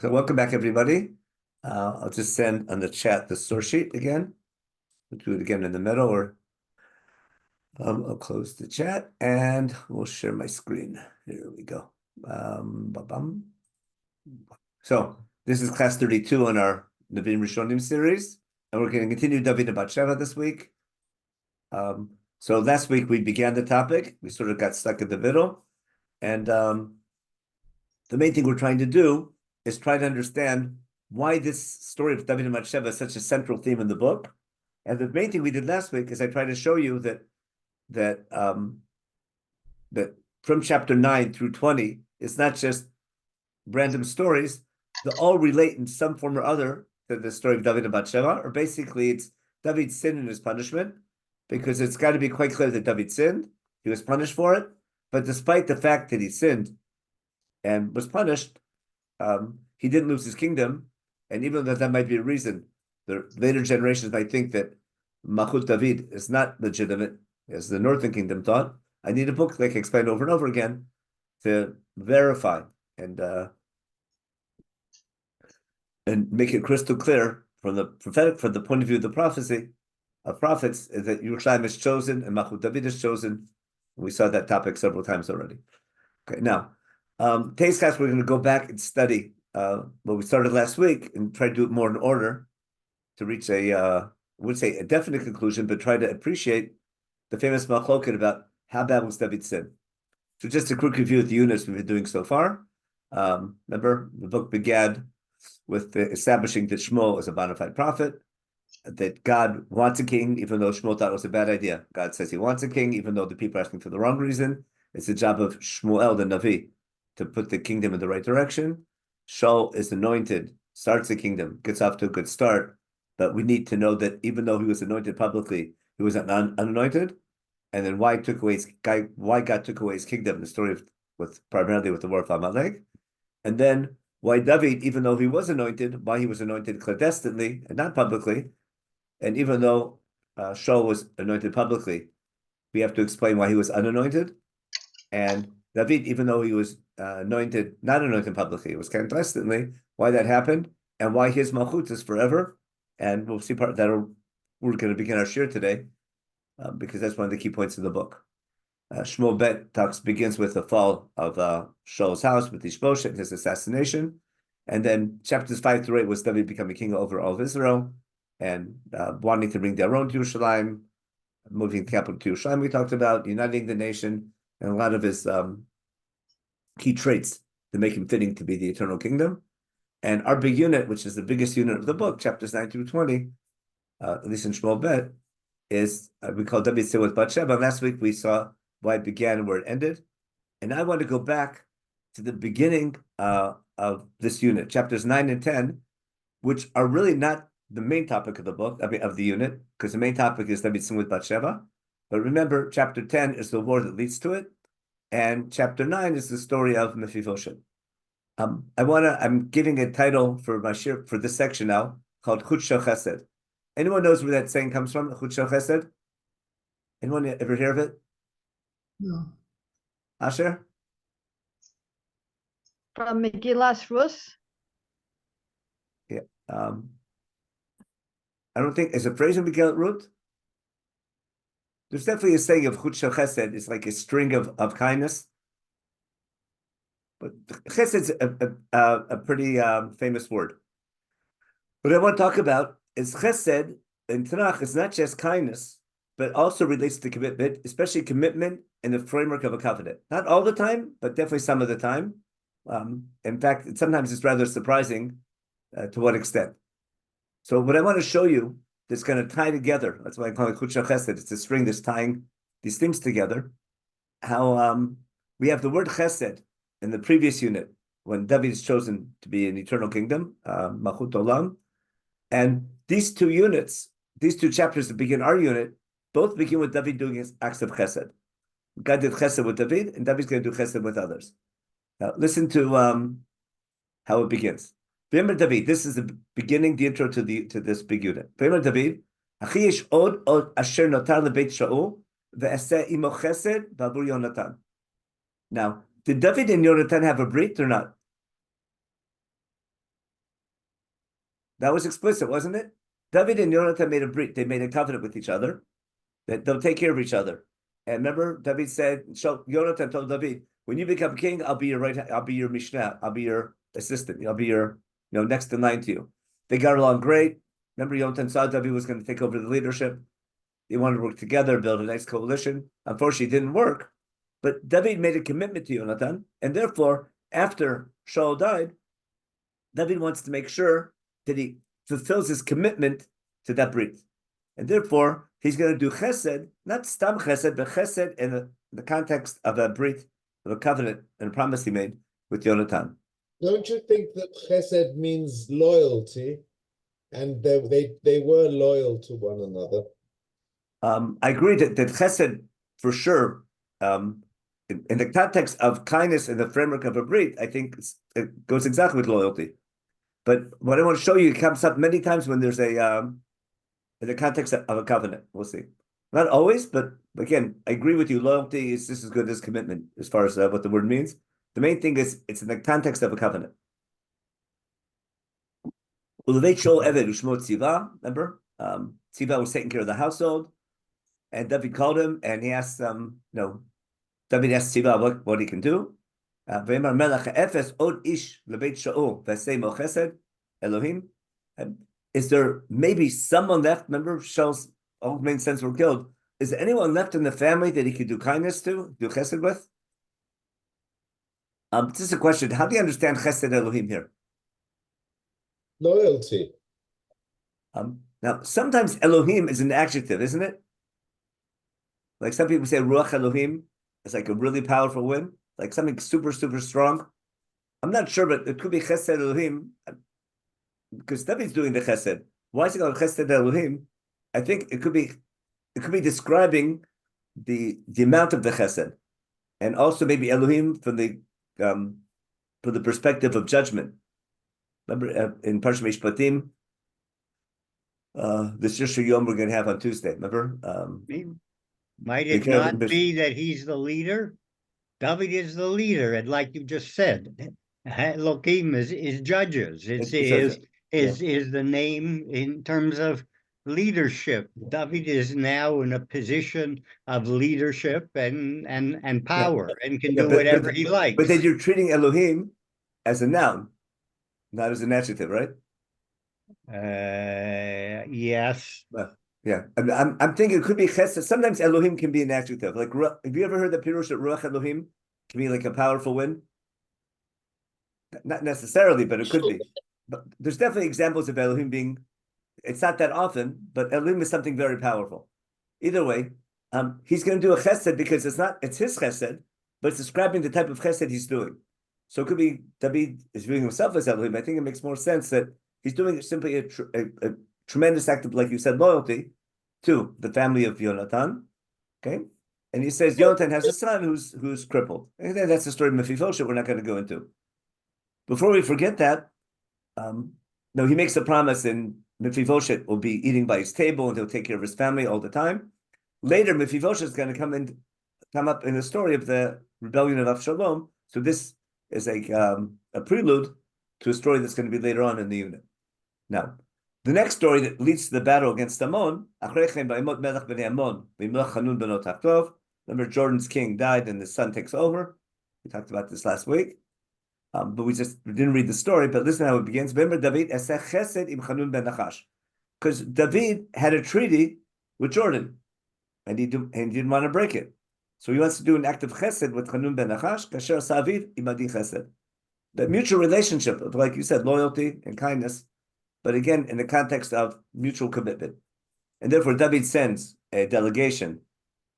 So welcome back, everybody. I'll just send on the chat the source sheet again. We'll do it again in the middle, or I'll close the chat and we'll share my screen. Here we go. Ba-bum. So this is class 32 on our Nevi'im Rishonim series, and we're going to continue David and Bathsheba this week. So last week we began the topic. We sort of got stuck in the middle, and the main thing we're trying to do is try to understand why this story of David and Bathsheba is such a central theme in the book. And the main thing we did last week is I tried to show you that from chapter 9 through 20, it's not just random stories. They all relate in some form or other to the story of David and Bathsheba, or basically it's David's sin and his punishment, because it's got to be quite clear that David sinned. He was punished for it. But despite the fact that he sinned and was punished, he didn't lose his kingdom. And even though that might be a reason, the later generations might think that Malchut David is not legitimate, as the Northern Kingdom thought. I need a book that I can explain over and over again to verify and make it crystal clear from the prophetic, from the point of view of the prophecy of prophets, is that Yerushalayim is chosen and Malchut David is chosen. We saw that topic several times already. Okay, now, today's class, we're going to go back and study what we started last week and try to do it more in order to reach I would say a definite conclusion, but try to appreciate the famous machloket about how bad was David's sin. So just a quick review of the units we've been doing so far. Remember, the book began with establishing that Shmuel is a bona fide prophet, that God wants a king, even though Shmuel thought it was a bad idea. God says he wants a king, even though the people are asking for the wrong reason. It's the job of Shmuel, the Navi, to put the kingdom in the right direction. Shaul is anointed, starts the kingdom, gets off to a good start, but we need to know that even though he was anointed publicly, he was unanointed. And then why God took away his kingdom, the story primarily with the war of Amalek. And then why David, even though he was anointed, why he was anointed clandestinely and not publicly. And even though Shaul was anointed publicly, we have to explain why he was unanointed. And David, even though he was not anointed publicly, it was clandestinely, why that happened, and why his malchut is forever. And we'll see part that we're going to begin our shir today, because that's one of the key points of the book. Shmuel Bet begins with the fall of Shaul's house with Ishbosheth, his assassination, and then chapters 5 through 8 was David becoming king over all of Israel and wanting to bring their own to Yerushalayim, moving the capital to Yerushalayim. We talked about uniting the nation and a lot of his key traits to make him fitting to be the eternal kingdom. And our big unit, which is the biggest unit of the book, chapters 9 through 20, at least in Shmuel Bet, is we call David sin with Bathsheba. Last week we saw why it began and where it ended. And I want to go back to the beginning of this unit, chapters 9 and 10, which are really not the main topic of the book, of the unit, because the main topic is David sin with Bathsheba. But remember, chapter 10 is the war that leads to it. And chapter 9 is the story of Mephibosheth. I'm giving a title for my shir for this section now called Chut Shel Chesed. Anyone knows where that saying comes from? Chut Shel Chesed? Anyone ever hear of it? No. Asher? From Megillas Rus? Yeah. I don't think, is a phrase in Megillat Ruth? There's definitely a saying of Chut Shel Chesed. It's like a string of kindness. But Chesed's a pretty famous word. What I want to talk about is Chesed in Tanakh is not just kindness, but also relates to commitment, especially commitment in the framework of a covenant. Not all the time, but definitely some of the time. In fact, sometimes it's rather surprising to what extent. So what I want to show you that's going to tie together, that's why I call it Chut Shel Chesed, it's a string that's tying these things together, how we have the word Chesed in the previous unit, when David is chosen to be an eternal kingdom, Malchut Olam, and these two units, these two chapters that begin our unit, both begin with David doing his acts of Chesed. God did Chesed with David, and David's going to do Chesed with others. Now, listen to how it begins. V'yemer David, this is the beginning, the intro to this big unit. V'yemer David, Achi yesh od asher notar lebeit Shaul, ve'aseh imo Chesed ba'avur Yonatan. Now, did David and Yonatan have a brit or not? That was explicit, wasn't it? David and Yonatan made a brit. They made a covenant with each other that they'll take care of each other. And remember, David said, Yonatan told David, when you become king, I'll be your I'll be your mishnah, I'll be your assistant, I'll be your, next in line to you. They got along great. Remember, Yonatan saw David was going to take over the leadership. They wanted to work together, build a nice coalition. Unfortunately, it didn't work. But David made a commitment to Yonatan, and therefore, after Shaul died, David wants to make sure that he fulfills his commitment to that brit. And therefore, he's going to do chesed, not stam chesed, but chesed in the context of a brit, of a covenant and a promise he made with Yonatan. Don't you think that chesed means loyalty? And they were loyal to one another. I agree that chesed, for sure, in the context of kindness in the framework of a brit, I think it goes exactly with loyalty. But what I want to show you, it comes up many times when there's in the context of a covenant. We'll see. Not always, but again, I agree with you. Loyalty is just as good as commitment as far as what the word means. The main thing is it's in the context of a covenant. Remember, Tziva was taking care of the household, and David called him and he asked, David asked Tziva what he can do. Is there maybe someone left? Remember, Shaul's all main sons were killed. Is there anyone left in the family that he could do kindness to, do chesed with? This is a question. How do you understand chesed Elohim here? Loyalty. Now, sometimes Elohim is an adjective, isn't it? Like some people say Ruach Elohim is like a really powerful wind, like something super, super strong. I'm not sure, but it could be chesed Elohim, because David's doing the chesed. Why is it called chesed Elohim? I think it could be describing the amount of the chesed, and also maybe Elohim from the perspective of judgment. Remember in Parshat Mishpatim, this Yom we're going to have on Tuesday. Remember? Might it not be that he's the leader? David is the leader, and like you just said, Elohim is judges. Is the name in terms of leadership. David is now in a position of leadership and power and can do whatever he likes. But then you're treating Elohim as a noun, not as an adjective, right? Yes. Yeah, I'm thinking it could be chesed. Sometimes Elohim can be an adjective. Like, have you ever heard the pirush that Ruach Elohim can be like a powerful wind? Not necessarily, but it could be. But there's definitely examples of Elohim being. It's not that often, but Elohim is something very powerful. Either way, he's going to do a chesed because it's his chesed, but it's describing the type of chesed he's doing. So it could be David is viewing himself as Elohim. I think it makes more sense that he's doing simply a tremendous act of, like you said, loyalty to the family of Yonatan. Okay, and he says Yonatan has a son who's crippled. And that's the story of Mephibosheth. We're not going to go into. Before we forget that, no, he makes a promise, and Mephibosheth will be eating by his table, and he'll take care of his family all the time. Later, Mephibosheth is going to come up in the story of the rebellion of Avshalom. So this is a prelude to a story that's going to be later on in the unit. Now, the next story that leads to the battle against Ammon, remember Jordan's king died and his son takes over. We talked about this last week. But we didn't read the story, but listen how it begins. Remember David, because David had a treaty with Jordan, and he didn't want to break it. So he wants to do an act of chesed with Hanun ben Nachash, kasher saviv imadi chesed. The mutual relationship of, like you said, loyalty and kindness, but again, in the context of mutual commitment. And therefore, David sends a delegation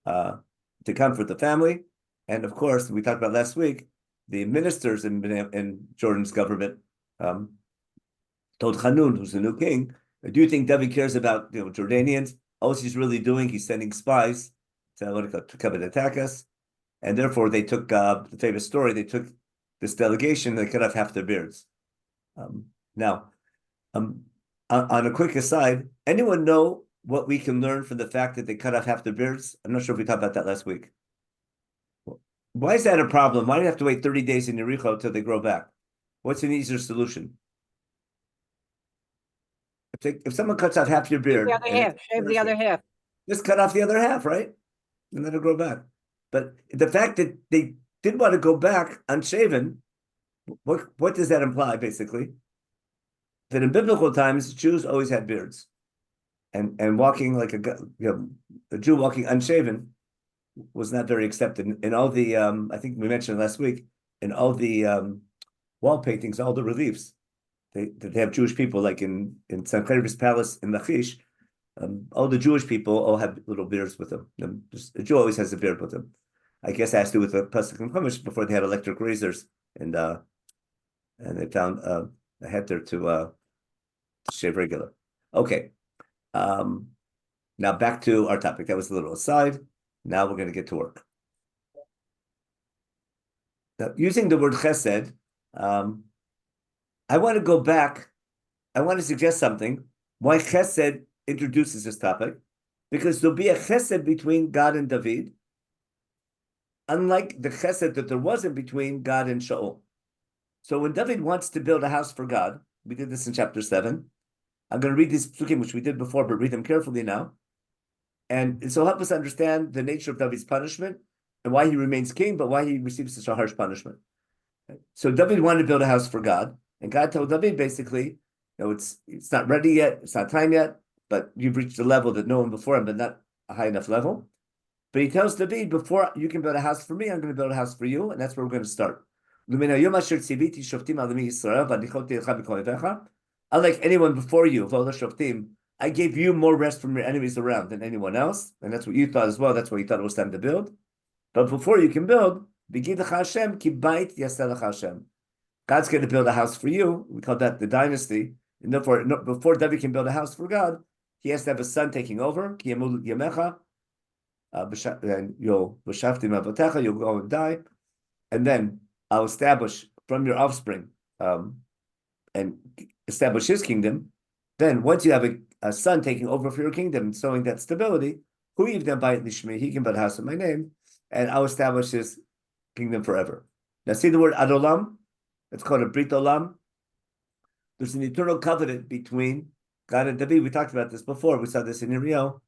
to comfort the family. And of course, we talked about last week, the ministers in Jordan's government told Hanun, who's the new king, do you think David cares about Jordanians? All he's really doing, he's sending spies to come and attack us. And therefore, they took the famous story, they took this delegation, they cut off half their beards. Now, on a quick aside, anyone know what we can learn from the fact that they cut off half their beards? I'm not sure if we talked about that last week. Why is that a problem? Why do you have to wait 30 days in Yericho until they grow back? What's an easier solution? if someone cuts off half your beard, The other half, shave the other half. just cut off the other half, right? And let it grow back. But the fact that they did want to go back unshaven, what does that imply, basically? That in biblical times, Jews always had beards. And walking like a Jew walking unshaven was not very accepted. In all the, I think we mentioned last week, in all the wall paintings, all the reliefs, they have Jewish people, like in Sancherivis Palace in Lachish, all the Jewish people all have little beards with them. A Jew always has a beard with them. I guess it has to do with the Pesach and Chumash before they had electric razors, and they found a heter to shave regular. Okay. Now back to our topic. That was a little aside. Now we're going to get to work. Now, using the word chesed, I want to go back. I want to suggest something. Why chesed introduces this topic? Because there'll be a chesed between God and David, unlike the chesed that there wasn't between God and Shaul. So when David wants to build a house for God, we did this in chapter 7. I'm going to read these psukim, which we did before, but read them carefully now. And so help us understand the nature of David's punishment and why he remains king, but why he receives such a harsh punishment. So David wanted to build a house for God, and God told David basically, it's not ready yet, it's not time yet, but you've reached a level that no one before him, but not a high enough level. But he tells David, before you can build a house for me, I'm going to build a house for you, and that's where we're going to start. Unlike anyone before you, I gave you more rest from your enemies around than anyone else, and that's what you thought as well. That's why you thought it was time to build. But before you can build, God's going to build a house for you. We call that the dynasty. And therefore, before David can build a house for God, he has to have a son taking over. And you'll go and die. And then I'll establish from your offspring and establish his kingdom. Then once you have a son taking over for your kingdom and showing that stability, he can build a house in my name, and I'll establish his kingdom forever. Now see the word Adolam? It's called a Brit Olam. There's an eternal covenant between God and David. We talked about this before. We saw this in Uriel,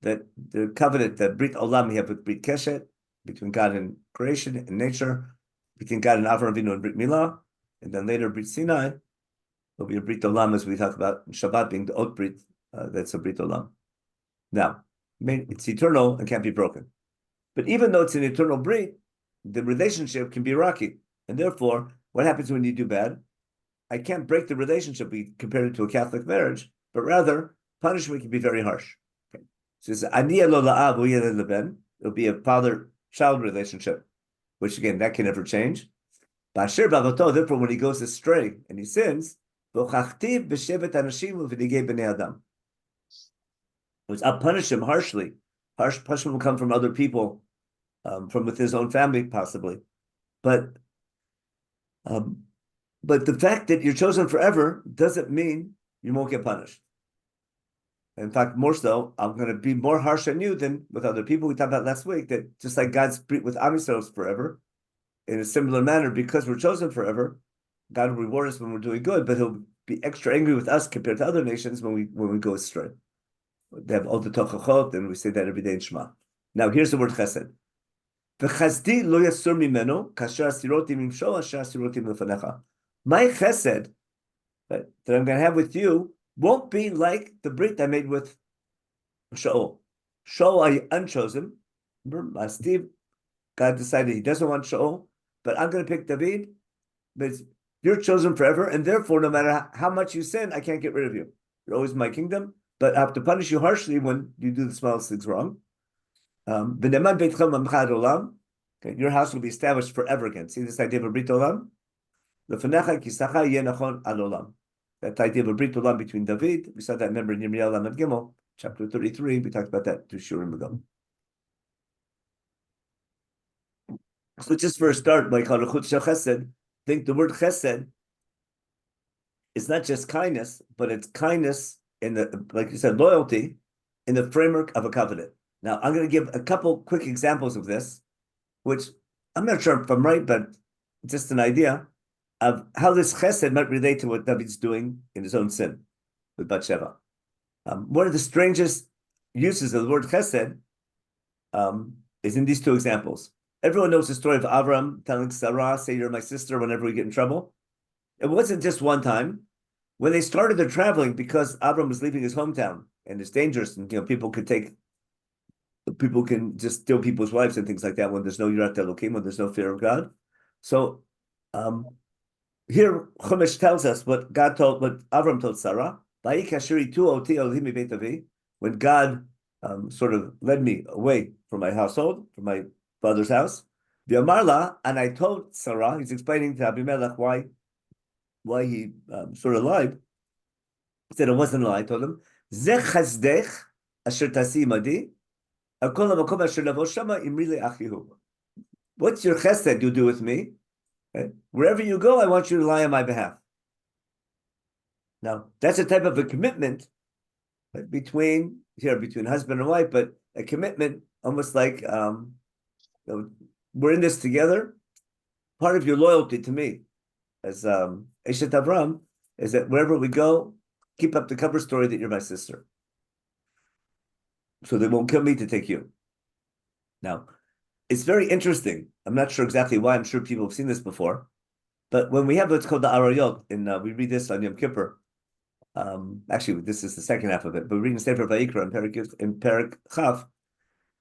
that the covenant, that Brit Olam, we have with Brit Keshet, between God and creation and nature, between God and Avraham Avinu and Brit Milah, and then later Brit Sinai. There'll be a Brit Olam, as we talk about in Shabbat being the Ot Brit, that's a Brit Olam. Now, it's eternal and can't be broken. But even though it's an eternal Brit, the relationship can be rocky. And therefore, what happens when you do bad? I can't break the relationship. We compare it to a Catholic marriage, but rather, punishment can be very harsh. Okay. So it's it'll be a father-child relationship, which again, that can never change. Therefore, when he goes astray and he sins, which I'll punish him harshly. Harsh punishment will come from other people, from within his own family, possibly. But the fact that you're chosen forever doesn't mean you won't get punished. In fact, more so, I'm going to be more harsh on you than with other people. We talked about last week that just like God's with Am Yisrael forever, in a similar manner, because we're chosen forever, God will reward us when we're doing good, but He'll be extra angry with us compared to other nations when we go astray. They have all the tochachot, and we say that every day in Shema. Now, here's the word chesed. V'chazdi lo yasur mimeno kasher asirotim imsho asher asirotim lefanecha. My chesed that I'm going to have with you won't be like the brit I made with Shaul. Shaul, I unchosen. Remember, Steve, God decided He doesn't want Shaul, but I'm going to pick David. But you're chosen forever, and therefore, no matter how much you sin, I can't get rid of you. You're always in my kingdom, but I have to punish you harshly when you do the smallest things wrong. Okay, your house will be established forever again. See this idea of a Brit Olam? That idea of a Brit Olam between David, we saw that, remember, in Yirmiyahu Lamed Gimel, chapter 33, we talked about that 2 shurim ago. So just for a start, like Chesed, think the word Chesed is not just kindness, but it's kindness in the, like you said, loyalty in the framework of a covenant. Now, I'm going to give a couple quick examples of this, which I'm not sure if I'm right, but just an idea of how this chesed might relate to what David's doing in his own sin. with Bathsheba. One of the strangest uses of the word chesed is in these two examples. Everyone knows the story of Avram telling Sarah, say you're my sister whenever we get in trouble. It wasn't just one time. When they started their traveling, because Avram was leaving his hometown and it's dangerous, and people can just steal people's wives and things like that when there's no Yirat Elokim, when there's no fear of God. So here Chumash tells us what Avram told Sarah. When God sort of led me away from my household, from my father's house, and I told Sarah, he's explaining to Abimelech why he sort of lied. He said it wasn't a lie. I told him, Ze chazdech asher tasi imadi, akol hamakom asher lavo shama imri le'achihu. What's your chesed you do with me? Okay? Wherever you go, I want you to lie on my behalf. Now, that's a type of a commitment between husband and wife, but a commitment almost like we're in this together. Part of your loyalty to me as Eshet Avram is that wherever we go, keep up the cover story that you're my sister. So they won't kill me to take you. Now, it's very interesting. I'm not sure exactly why. I'm sure people have seen this before. But when we have what's called the Arayot, we read this on Yom Kippur. Actually, this is the second half of it. But reading Sefer Vayikra in Perek Chaf,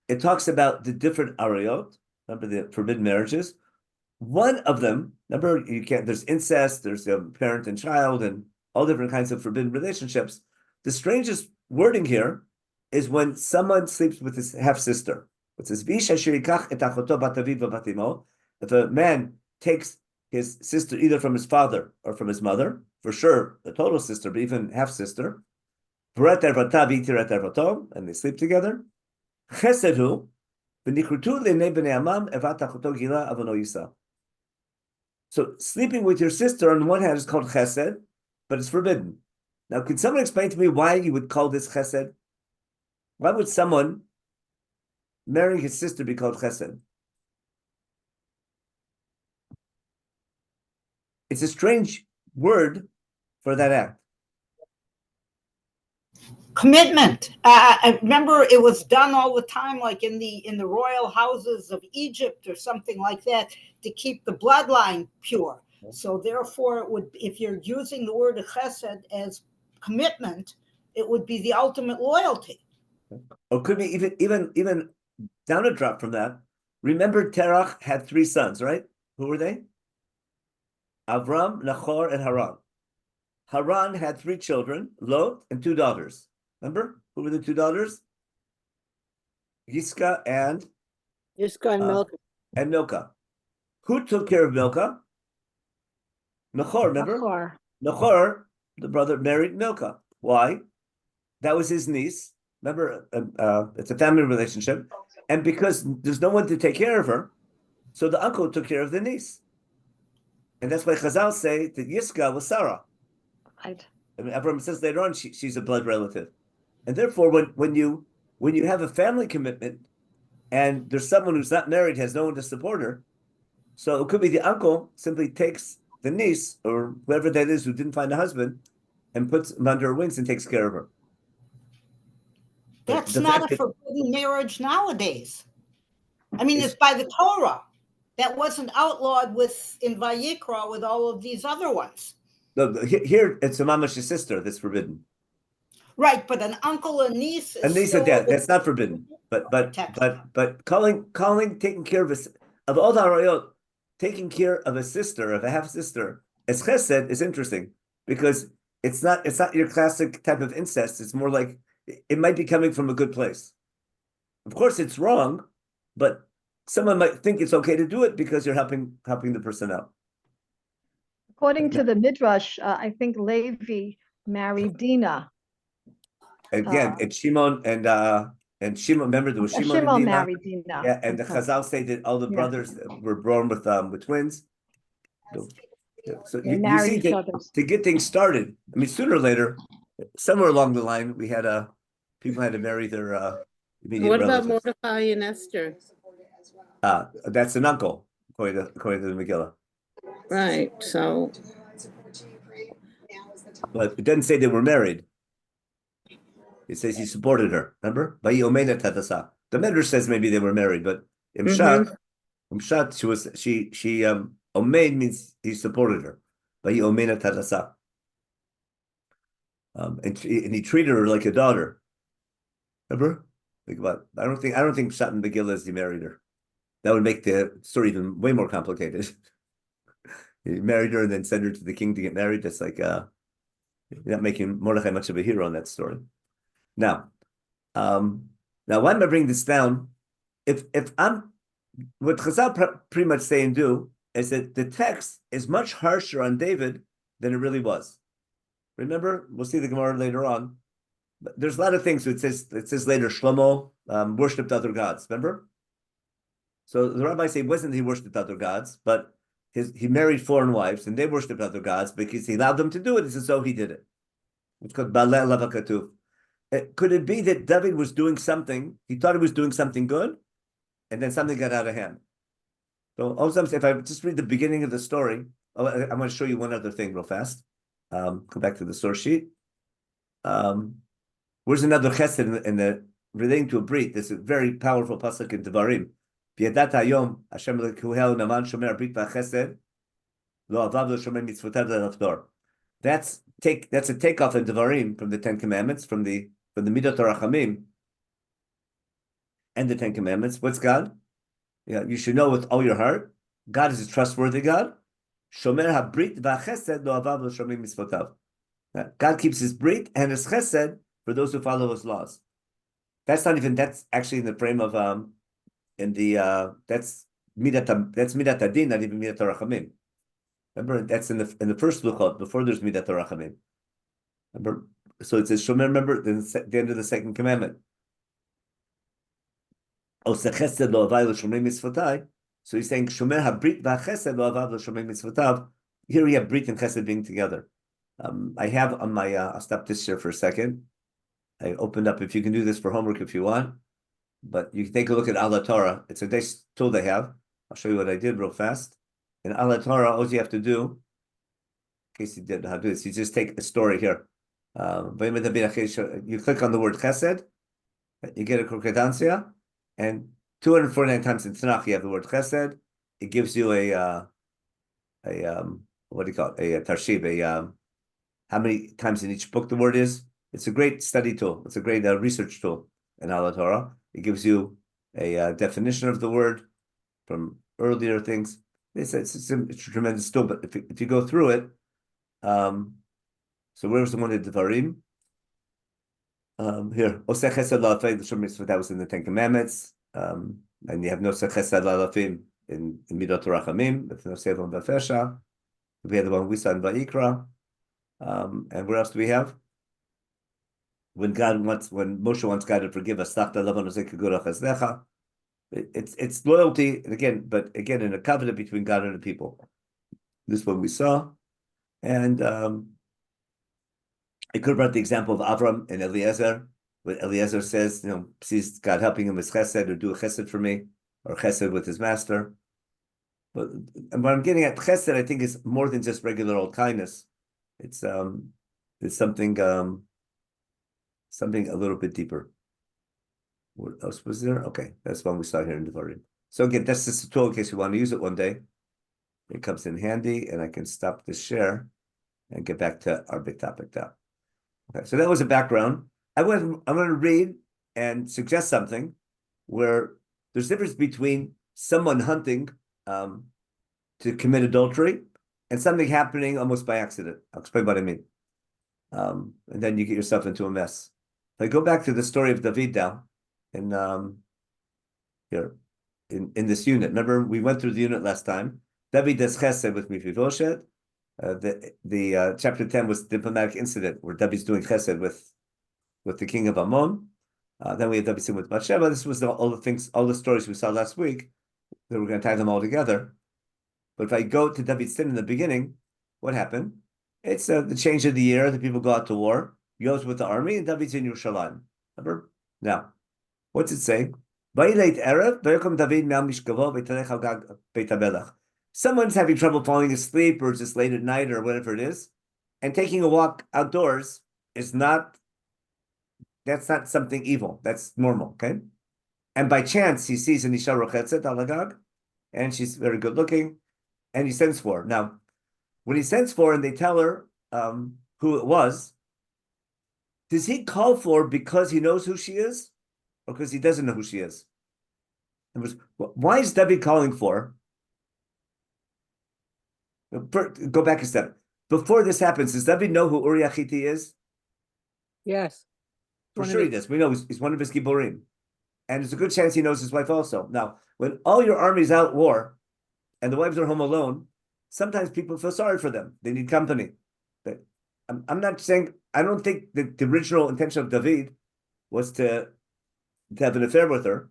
it talks about the different Arayot. Remember the forbidden marriages? One of them, remember, there's incest, there's parent and child, and all different kinds of forbidden relationships. The strangest wording here is when someone sleeps with his half-sister. It says, if a man takes his sister either from his father or from his mother, for sure, the total sister, but even half-sister, and they sleep together, so sleeping with your sister on the one hand is called chesed, but it's forbidden. Now, could someone explain to me why you would call this chesed? Why would someone marrying his sister be called chesed? It's a strange word for that act. Commitment. I remember it was done all the time, like in the royal houses of Egypt or something like that, to keep the bloodline pure. So therefore, it would, if you're using the word chesed as commitment, it would be the ultimate loyalty. Or could be even down a drop from that. Remember, Terach had 3 sons, right? Who were they? Avram, Nachor, and Haran. Haran had 3 children, Lot, and 2 daughters. Remember? Who were the 2 daughters? Yiscah and Milcah. And Milcah. Who took care of Milcah? Nachor, remember? Nachor, the brother, married Milcah. Why? That was his niece. Remember, it's a family relationship. And because there's no one to take care of her, so the uncle took care of the niece. And that's why Chazal say that Yiscah was Sarah. Right. I mean, Abraham says later on she's a blood relative. And therefore, when you have a family commitment and there's someone who's not married, has no one to support her, so it could be the uncle simply takes the niece or whoever that is who didn't find a husband and puts him under her wings and takes care of her. That's not a forbidden marriage nowadays. I mean, it's by the Torah. That wasn't outlawed in Vayikra with all of these other ones. No, here it's a mamash's sister that's forbidden. Right, but an uncle and niece is that's not forbidden. But calling taking care of all the harayot, taking care of a sister, of a half sister, as chesed is interesting because it's not your classic type of incest. It's more like it might be coming from a good place. Of course, it's wrong, but someone might think it's okay to do it because you're helping the person out. According to the Midrash, I think Levi married Dinah. Again, it's Shimon and Shimon. Remember, there was Shimon and Dinah. Married Dinah. Yeah, and the Chazal say that all the brothers were born with twins. So you see to get things started. I mean, sooner or later, somewhere along the line, we had people had to marry their immediate What relatives. about Mordecai and Esther? That's an uncle, according to the Megillah. Right. So, but it doesn't say they were married. It says he supported her. Remember? The Medrash says maybe they were married, but Mhm. Imshat, she Omein means he supported her. And he treated her like a daughter. Remember? Think about it. I don't think Pshat and Megillah is he married her. That would make the story even way more complicated. He married her and then sent her to the king to get married. That's like you're not making Mordechai much of a hero in that story. Now why am I bringing this down? If I'm what Chazal pretty much say and do is that the text is much harsher on David than it really was. Remember, we'll see the Gemara later on. But there's a lot of things. It says later Shlomo worshipped other gods. Remember? So the Rabbi say it wasn't he worshipped other gods, but he married foreign wives and they worshipped other gods because he allowed them to do it. He says so he did it. It's called Balei Lavakatuv. Could it be that David was doing something? He thought he was doing something good, and then something got out of hand. So also, if I just read the beginning of the story, I'm going to show you one other thing real fast. Go back to the source sheet. Where's another chesed in the relating to a brit? This is a very powerful pasuk in Devarim. V'yadat hayom Hashem lekuhel naman shomer brit v'chesed lo avav lo shomer mitzvotav le'nafdor. That's a takeoff in Devarim from the Ten Commandments, from the Midat Rachamim and the Ten Commandments. What's God? Yeah, you should know with all your heart. God is a trustworthy God. Shomer habrit v'chesed lo avav lo shomer mitzvotav. God keeps his brit and his chesed for those who follow his laws. That's actually in the frame of that's midat adin, not even midat rachamim. Remember, that's in the first luchot before there's midat rachamim. Remember, so it says shomer. Remember the end of the second commandment. So he's saying shomer habrit v'chesed lo avav lo shomer mitzvotav. Here we have brit and chesed being together. I have on my. I'll stop this here for a second. I opened up. If you can do this for homework if you want, but you can take a look at Ala Torah. It's a nice tool they have. I'll show you what I did real fast. In Ala Torah, all you have to do, in case you didn't know how to do this, you just take a story here. You click on the word chesed, you get a concordancia, and 249 times in Tanakh you have the word chesed. It gives you a what do you call it? A tarshib, how many times in each book the word is. It's a great study tool. It's a great research tool in Ala Torah. It gives you a definition of the word from earlier things. It's a tremendous tool, but if you go through it, so where's the one in Devarim? Here, Oseh Chesed La'alafim, that was in the Ten Commandments, and you have no Chesed La'alafim in Midot Rachamim, it's no Sevon B'Fesha. We had the one we saw in Vayikra, and where else do we have? When Moshe wants God to forgive us, it's loyalty, and again in a covenant between God and the people. This one we saw, and I could have brought the example of Avram and Eliezer. When Eliezer says, sees God helping him with chesed, or do a chesed for me, or chesed with his master. But what I'm getting at, chesed, I think, is more than just regular old kindness. It's something a little bit deeper. What else was there? Okay, that's one we saw here in Devarim. So again, that's just a tool in case you want to use it one day. It comes in handy, and I can stop this share and get back to our big topic now. Okay, so that was a background. I'm going to read and suggest something where there's a difference between someone hunting to commit adultery and something happening almost by accident. I'll explain what I mean. And then you get yourself into a mess. If I go back to the story of David now, here in this unit. Remember, we went through the unit last time. David does chesed with Mephibosheth. The chapter 10 was the diplomatic incident where David's doing chesed with the king of Ammon. Then we had David sin with Bathsheba. This was all the stories we saw last week. That we're going to tie them all together. But if I go to David's sin in the beginning, what happened? It's the change of the year. The people go out to war. Yo's with the army, and David's in Yerushalayim. Remember? Now, what's it say? Someone's having trouble falling asleep, or just late at night, or whatever it is, and taking a walk outdoors is not that's not something evil. That's normal, okay? And by chance, he sees an Isha Rochetzet al Agag, and she's very good looking, and he sends for her. Now, when he sends for her and they tell her who it was, does he call for her because he knows who she is, or because he doesn't know who she is? Why is David calling for her? Go back a step. Before this happens, does David know who Uriah Hitti is? Yes. For sure he does. We know he's one of his Giborim. And there's a good chance he knows his wife also. Now, when all your army's out at war and the wives are home alone, sometimes people feel sorry for them. They need company. But I'm not saying, I don't think the original intention of David was to have an affair with her.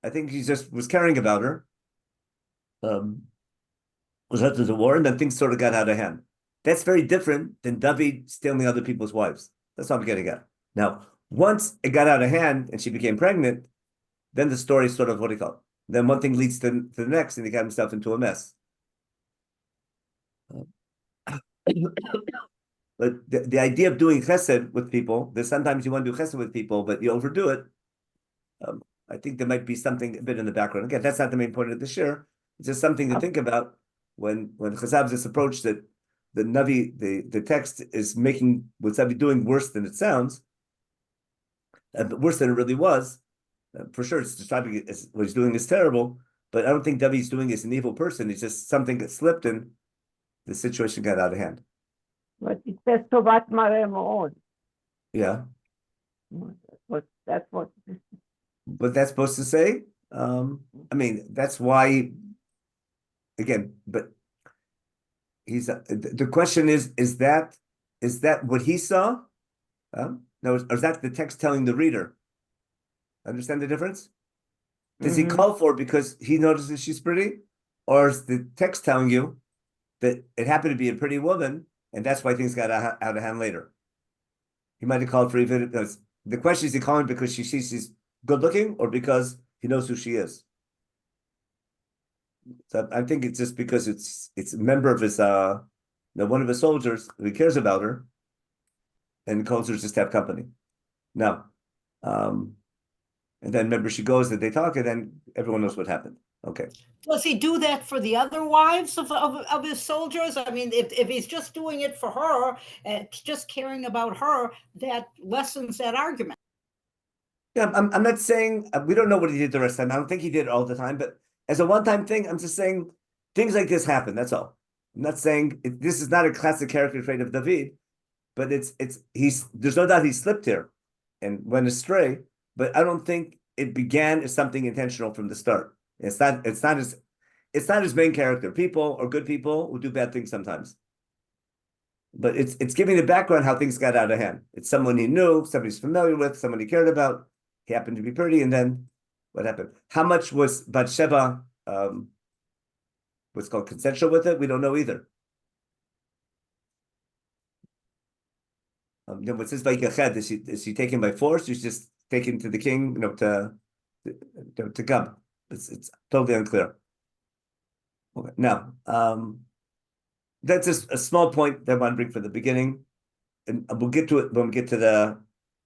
I think he just was caring about her. Was after the war, and then things sort of got out of hand. That's very different than David stealing other people's wives. That's what I'm getting at. Now, once it got out of hand and she became pregnant, then the story sort of, what do you call it? Then one thing leads to the next, and he got himself into a mess. But the idea of doing chesed with people, that sometimes you want to do chesed with people, but you overdo it. I think there might be something a bit in the background. Again, that's not the main point of the shir. It's just something to think about when Chazal this approach that the Navi, the text is making what's Navi doing worse than it sounds, worse than it really was. For sure, it's describing it as what he's doing is terrible, but I don't think David's doing is an evil person. It's just something that slipped and the situation got out of hand. But it says Tovat Mareh Mo'od. Yeah. That's what. But that's supposed to say? I mean, that's why, again, but he's the question is that what he saw? No, or is that the text telling the reader? Understand the difference? Does he call for it because he notices she's pretty? Or is the text telling you that it happened to be a pretty woman and that's why things got out of hand later? He might have called for even, the question is he calling because she sees she's good looking or because he knows who she is? So I think it's just because it's a member of his, one of his soldiers who cares about her and calls her just to have company. Now, and then remember she goes and they talk and then everyone knows what happened. Okay. Does he do that for the other wives of his soldiers? I mean, if he's just doing it for her, just caring about her, that lessens that argument. Yeah, I'm not saying, we don't know what he did the rest of the time. I don't think he did it all the time, but as a one-time thing, I'm just saying things like this happen, that's all. I'm not saying, this is not a classic character trait of David, but there's no doubt he slipped here and went astray, but I don't think it began as something intentional from the start. It's not his main character. People or good people will do bad things sometimes. But it's giving the background how things got out of hand. It's someone he knew, somebody he's familiar with, someone he cared about. He happened to be pretty, and then what happened? How much was Bathsheba what's called consensual with it? We don't know either. Then what says Vayikached, is she taken by force? She's just taken to the king, to come. It's totally unclear. Okay. Now, that's just a small point that I want to bring for the beginning, and we'll get to it when we get to the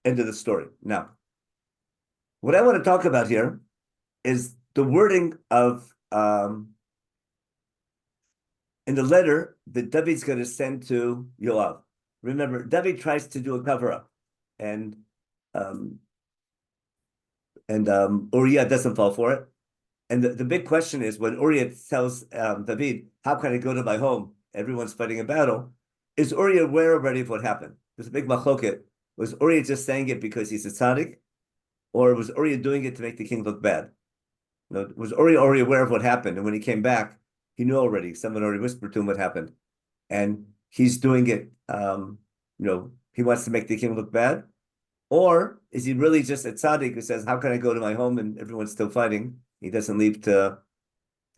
end of the story. Now, what I want to talk about here is the wording of in the letter that David's going to send to Yoav. Remember, David tries to do a cover-up, and Uriah doesn't fall for it. And the big question is when Uriah tells David, how can I go to my home? Everyone's fighting a battle. Is Uriah aware already of what happened? There's a big machloket. Was Uriah just saying it because he's a tzaddik? Or was Uriah doing it to make the king look bad? Was Uriah already aware of what happened? And when he came back, he knew already. Someone already whispered to him what happened. And he's doing it, he wants to make the king look bad? Or is he really just a tzaddik who says, how can I go to my home and everyone's still fighting? He doesn't leave to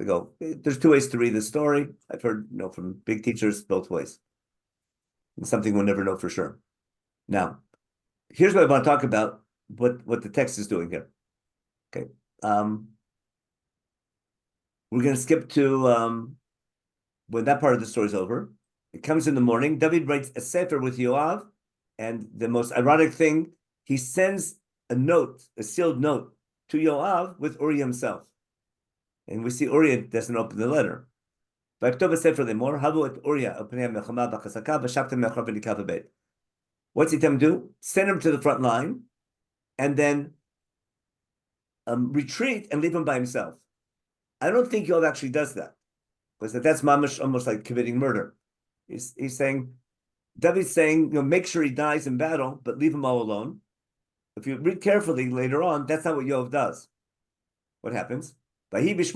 go. There's two ways to read the story. I've heard, from big teachers both ways. And something we'll never know for sure. Now, here's what I want to talk about, what the text is doing here. Okay. We're going to skip to when that part of the story is over. It comes in the morning. David writes a sefer with Yoav, and the most ironic thing, he sends a note, a sealed note, to Yoav with Uriah himself. And we see Uriah doesn't open the letter. What's he tell him to do? Send him to the front line, and then retreat and leave him by himself. I don't think Yoav actually does that, because that's mamash, almost like committing murder. He's saying, David's saying, make sure he dies in battle, but leave him all alone. If you read carefully later on, that's not what Yoav does. What happens? He put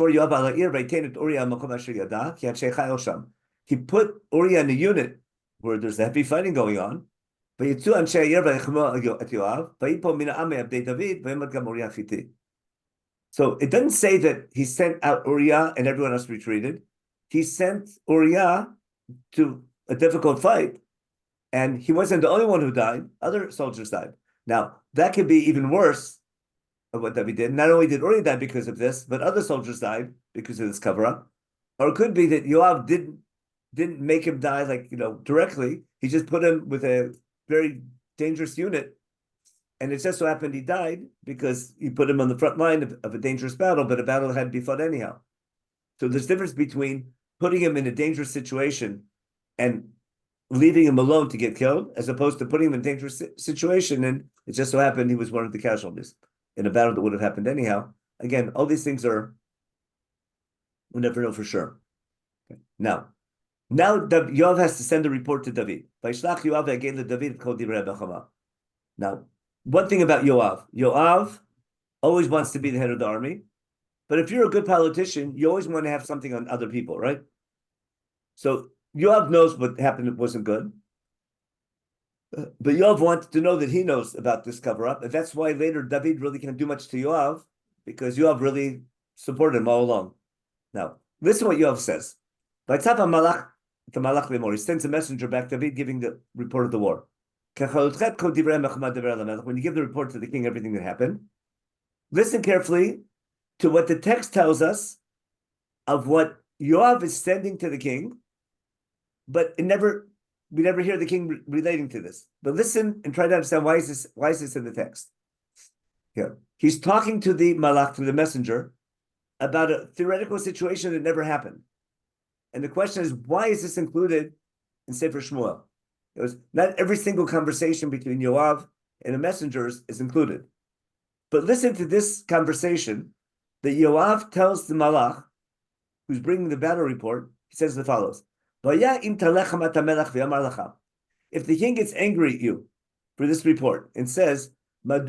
Uriah in a unit where there's heavy fighting going on. So it doesn't say that he sent out Uriah and everyone else retreated. He sent Uriah to a difficult fight, and he wasn't the only one who died. Other soldiers died. Now, that could be even worse of what David did. Not only did Uriah die because of this, but other soldiers died because of this cover-up. Or it could be that Yoav didn't make him die directly. He just put him with a very dangerous unit, and it just so happened he died because he put him on the front line of a dangerous battle, but a battle had to be fought anyhow. So there's a difference between putting him in a dangerous situation and leaving him alone to get killed, as opposed to putting him in a dangerous situation, and it just so happened he was one of the casualties in a battle that would have happened anyhow. Again, all these things we'll never know for sure. Okay. Now Yoav has to send a report to David. Now, one thing about Yoav always wants to be the head of the army, but if you're a good politician, you always want to have something on other people, right? So Yoav knows what happened wasn't good, but Yoav wants to know that he knows about this cover-up, and that's why later David really can't do much to Yoav, because Yoav really supported him all along. Now, listen to what Yoav says. He sends a messenger back to David giving the report of the war. When you give the report to the king, everything that happened, listen carefully to what the text tells us of what Yoav is sending to the king, but we never hear the king relating to this. But listen and try to understand why is this in the text. Here, he's talking to the malach, to the messenger, about a theoretical situation that never happened. And the question is, why is this included in Sefer Shmuel? It was not every single conversation between Yoav and the messengers is included. But listen to this conversation that Yoav tells the malach, who's bringing the battle report. He says the follows: if the king gets angry at you for this report and says, if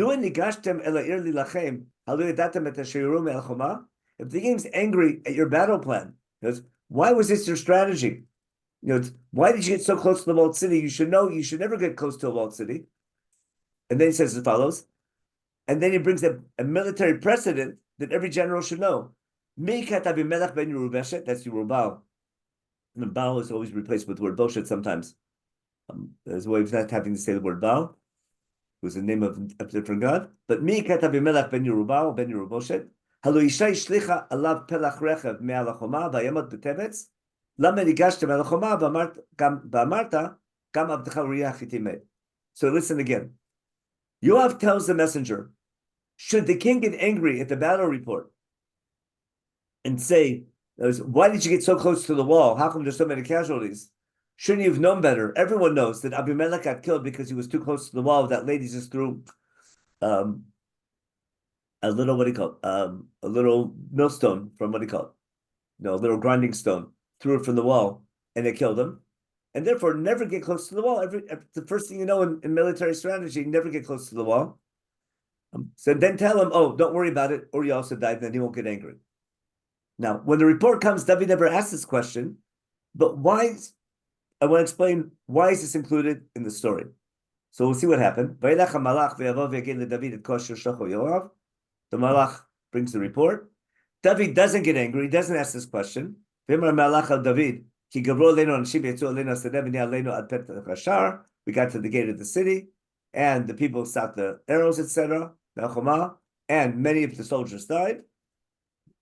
the king's angry at your battle plan, because why was this your strategy? Why did you get so close to the walled city? You should know you should never get close to a walled city. And then he says as follows, and then he brings a military precedent that every general should know. That's Yerubal. And Baal is always replaced with the word Boshet sometimes. There's a way of not having to say the word Baal, who's the name of a different god. But mi kata b'melech ben Yerubal, ben Yeruboshet. Halo isha ishlicha alav pelach rechev me'al hachoma v'yamot b'tevetz. Lama nigashtem el hachoma v'amarta gam avdecha uriah chitimed. So listen again. Yoav tells the messenger, should the king get angry at the battle report and say, why did you get so close to the wall? How come there's so many casualties? Shouldn't you have known better? Everyone knows that Abimelech got killed because he was too close to the wall. That lady just threw a little, a little millstone from a little grinding stone, threw it from the wall, and it killed him. And therefore, never get close to the wall. The first thing you know in military strategy, never get close to the wall. So then tell him, oh, don't worry about it, or you also died, then he won't get angry. Now, when the report comes, David never asked this question, but why? I want to explain why is this included in the story. So we'll see what happened. The malach brings the report. David doesn't get angry. He doesn't ask this question. We got to the gate of the city, and the people shot the arrows, etc. And many of the soldiers died.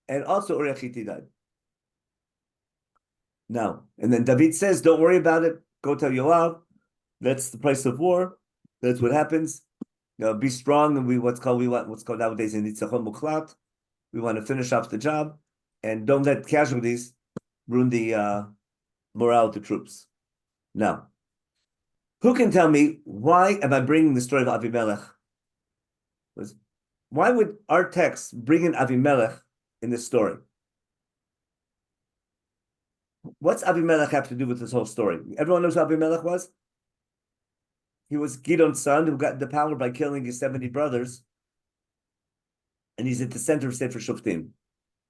And also Uriah Hittite died. Now, and then David says, don't worry about it. Go tell Yoav. That's the price of war. That's what happens. be strong, and we want what's called nowadays in nitzachon muklat. We want to finish off the job, and don't let casualties ruin the morale of the troops. Now, who can tell me why am I bringing the story of Avimelech? Why would our text bring in Avimelech in this story? What's Avimelech have to do with this whole story? Everyone knows who Avimelech was? He was Gidon's son who got the power by killing his 70 brothers. And he's at the center of Sefer Shoftim.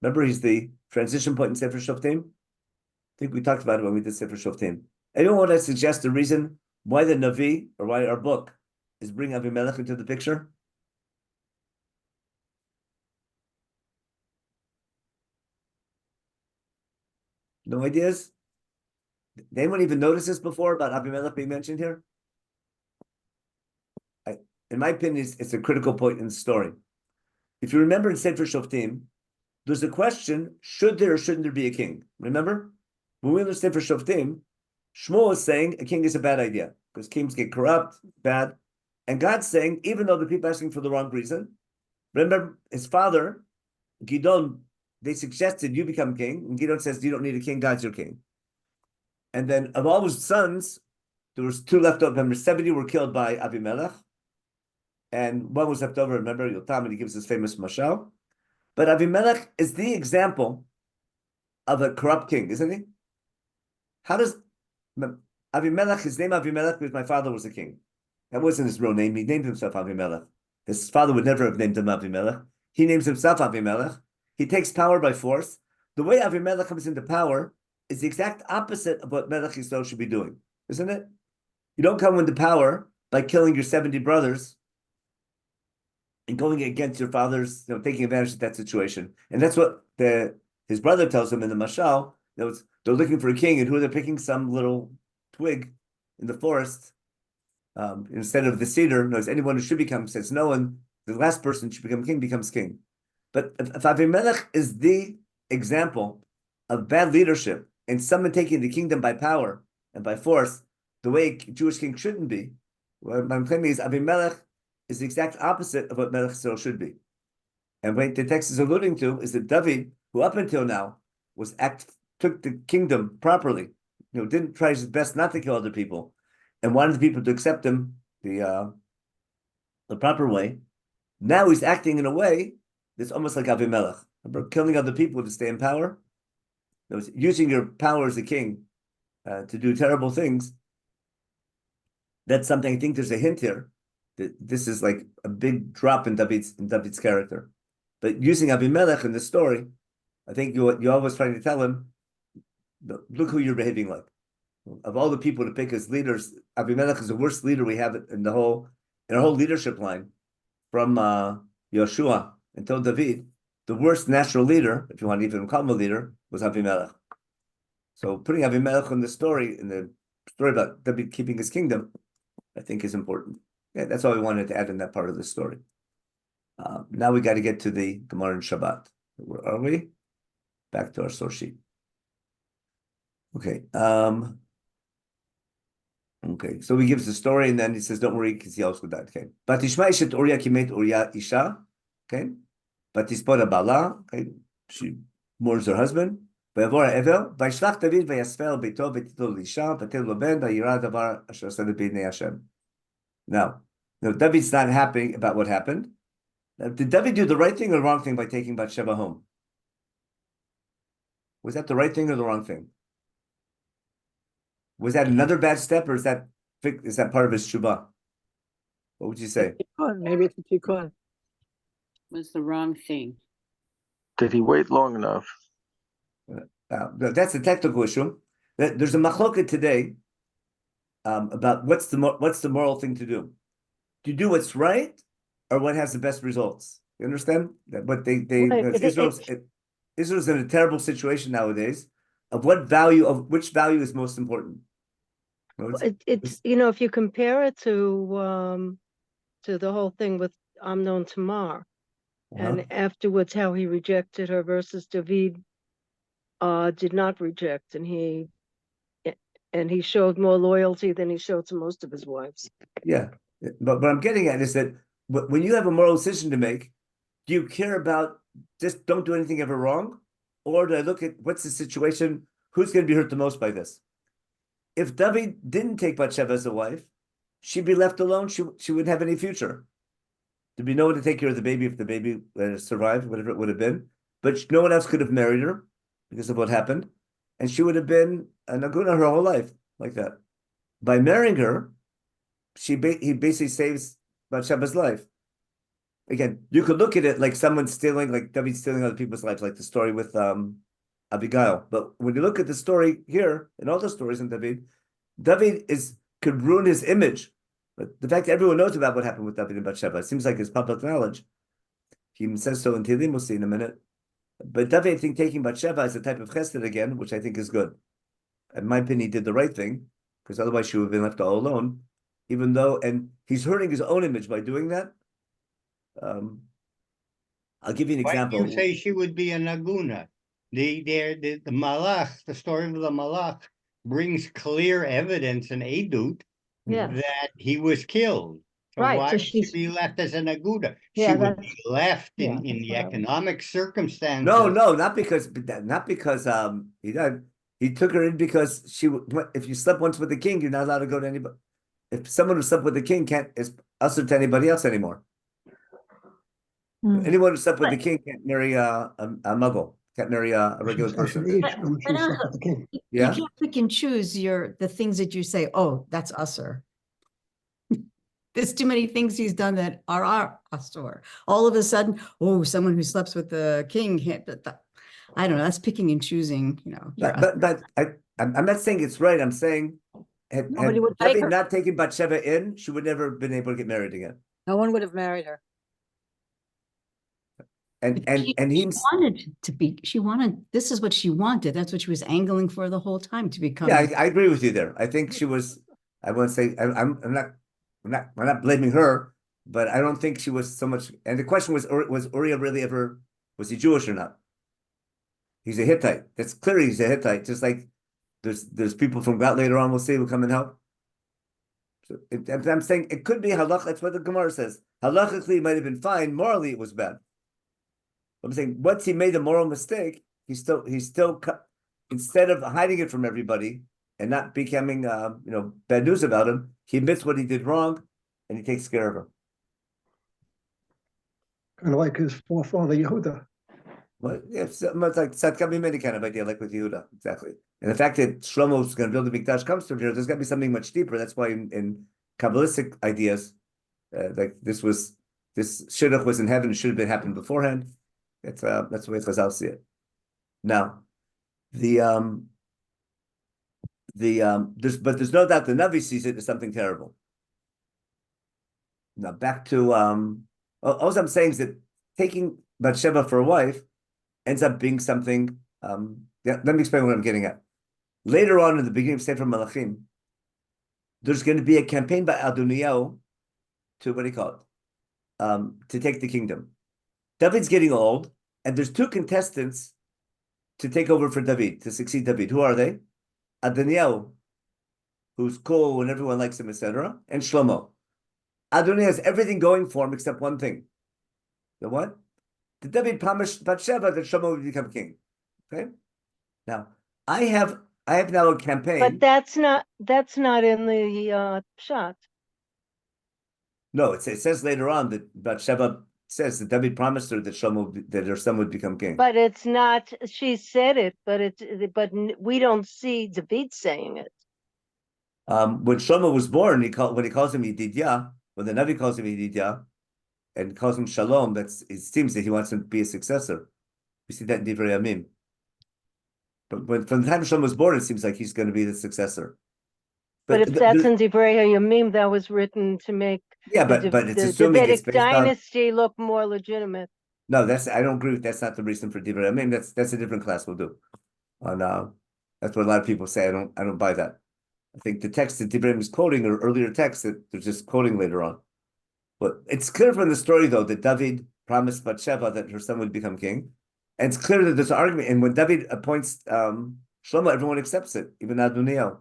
Remember, he's the transition point in Sefer Shoftim? I think we talked about it when we did Sefer Shoftim. Anyone want to suggest a reason why the Navi, or why our book, is bringing Avimelech into the picture? No ideas? Did anyone even notice this before about Avimelech being mentioned here? In my opinion, it's a critical point in the story. If you remember in Sefer Shoftim, there's a question, should there or shouldn't there be a king? Remember? When we learn Sefer Shoftim, Shmuel is saying a king is a bad idea because kings get corrupt, bad. And God's saying, even though the people are asking for the wrong reason, remember his father, Gidon, they suggested you become king. And Gidon says, you don't need a king, God's your king. And then of all his sons, there was 2 left over. Remember, 70 were killed by Avimelech. And one was left over, remember, Yotam, and he gives his famous mashal. But Avimelech is the example of a corrupt king, isn't he? How does Avimelech, his name Avimelech, because my father was a king. That wasn't his real name. He named himself Avimelech. His father would never have named him Avimelech. He names himself Avimelech. He takes power by force. The way Avimelech comes into power is the exact opposite of what Melech Yisrael should be doing, isn't it? You don't come into power by killing your 70 brothers and going against your father's, taking advantage of that situation. And that's what his brother tells him in the Mashal. They're looking for a king, and who they're picking? Some little twig in the forest instead of the cedar. Knows anyone who should become, says no one. The last person should become king becomes king. But if Avimelech is the example of bad leadership and someone taking the kingdom by power and by force, the way a Jewish king shouldn't be, what I'm claiming is Avimelech is the exact opposite of what Melech Yisrael should be. And what the text is alluding to is that David, who up until now took the kingdom properly, didn't try his best not to kill other people, and wanted the people to accept him the proper way. Now he's acting in a way that's almost like Avimelech. Remember, killing other people to stay in power? That was using your power as a king to do terrible things. That's something, I think there's a hint here that this is like a big drop in David's character. But using Avimelech in the story, I think you're always trying to tell him, look who you're behaving like. Of all the people to pick as leaders, Avimelech is the worst leader we have in our whole leadership line, from Yoshua until David. The worst natural leader, if you want to even call him a leader, was Avimelech. So putting Avimelech in the story about David keeping his kingdom, I think is important. Yeah, that's all we wanted to add in that part of the story. Now we got to get to the Gemara and Shabbat. Where are we? Back to our source sheet. Okay. Okay. So he gives the story, and then he says, "Don't worry, because he also died." Okay. Batishma ishet Uriah kimet Uriah isha. Okay. Batispora bala. Okay. She mourns her husband. Vayavora evel. Vayishlach David vayasvel beito betitol isha. Vatel lo ben vayira davar asher aseh b'nei Hashem. Now, David's not happy about what happened. Now, did David do the right thing or the wrong thing by taking Bathsheba home? Was that the right thing or the wrong thing? Was that another bad step, or is that part of his tshuva? What would you say? Maybe it's a tikkun. Was the wrong thing. Did he wait long enough? That's a technical issue. There's a machloket today about what's the moral thing to do. Do you do what's right or what has the best results? You understand? But Israel's in a terrible situation nowadays of which value is most important. It's if you compare it to the whole thing with Amnon Tamar, and afterwards how he rejected her versus David did not reject, and he showed more loyalty than he showed to most of his wives. Yeah, but what I'm getting at is that when you have a moral decision to make, do you care about just don't do anything ever wrong? Or do I look at what's the situation? Who's going to be hurt the most by this? If David didn't take Bathsheba as a wife, she'd be left alone. She wouldn't have any future. There'd be no one to take care of the baby if the baby survived, whatever it would have been. But no one else could have married her because of what happened. And she would have been a Naguna her whole life, like that. By marrying her, he basically saves Bathsheba's life. Again, you could look at it like someone stealing, like David stealing other people's lives, like the story with Abigail. But when you look at the story here, and all the stories in David could ruin his image. But the fact that everyone knows about what happened with David and Bathsheba, it seems like it's public knowledge. He even says so in Tehillim, we'll see in a minute. But David, I think, taking Bathsheba as a type of chesed again, which I think is good. In my opinion, he did the right thing, because otherwise she would have been left all alone. Even though, and he's hurting his own image by doing that. I'll give you an example. Why do you say she would be a Naguna? The Malach, the story of the Malach, brings clear evidence and edut that he was killed. So Right, why so would she be left as a Naguda? Yeah, She would be left in the economic circumstances. No, not because he died. He took her in because if you slept once with the king, you're not allowed to go to anybody. If someone who slept with the king is usher to anybody else anymore. Anyone who slept with the king can't marry a muggle, can't marry a regular person. You can't pick and choose the things that you say, oh, that's usher. There's too many things he's done that are usher. All of a sudden, oh, someone who sleeps with the king, I don't know, that's picking and choosing, But I'm not saying it's right. I'm saying had David not taken Bathsheba in, she would never have been able to get married again. No one would have married her. And she wanted to be. This is what she wanted. That's what she was angling for the whole time, to become. Yeah, I agree with you there. I think she was. I won't say I'm not blaming her, but I don't think she was so much. And the question was Uriah really ever, was he Jewish or not? He's a Hittite. That's clear. He's a Hittite. Just like there's people from Gat later on. We'll see who come and help. So I'm saying it could be halach. That's what the Gemara says. Halachically, it might have been fine. Morally, it was bad. I'm saying once he made a moral mistake, he still instead of hiding it from everybody and not becoming bad news about him, he admits what he did wrong and he takes care of her. Kind of like his forefather Yehuda. Well, yeah, it's like Tzadkamim, kind of idea, like with Yehuda, exactly. And the fact that Shlomo is going to build a mikdash comes from here. There's got to be something much deeper. That's why in Kabbalistic ideas, like this shidduch was in heaven. It should have been happened beforehand. That's the way Chazal see it. Now, there's no doubt the Navi sees it as something terrible. Now back to all I'm saying is that taking Bathsheba for a wife ends up being something. Let me explain what I'm getting at. Later on in the beginning of Sefer Melachim, there's going to be a campaign by Adoniyahu to to take the kingdom. David's getting old, and there's two contestants to take over for David, to succeed David. Who are they? Adoniyahu, who's cool and everyone likes him, etc., and Shlomo. Adoniyahu has everything going for him except one thing. The what? The David promised Bathsheba that Shlomo would become king. Okay? Now, I have now a campaign. But that's not in the shot. No, it says later on that Bathsheba says that David promised her that her son would become king. But it's not. She said it, but we don't see David saying it. When Shlomo was born, when he calls him Yedidyah, when the Navi calls him Yedidyah, and calls him Shalom, it seems that he wants him to be a successor. We see that in Divrei Yamim. But from the time Shlomo was born, it seems like he's going to be the successor. But if that's in Divrei Yamim, that was written to make but it's assuming Davidic it's based dynasty look more legitimate. No, I don't agree with that's not the reason for Divrei Yamim. That's a different class we'll do. That's what a lot of people say. I don't buy that. I think the text that Divrei Yamim is quoting are earlier texts that they're just quoting later on. But it's clear from the story, though, that David promised Bathsheba that her son would become king. And it's clear that there's an argument. And when David appoints Shlomo, everyone accepts it, even Adoniyahu.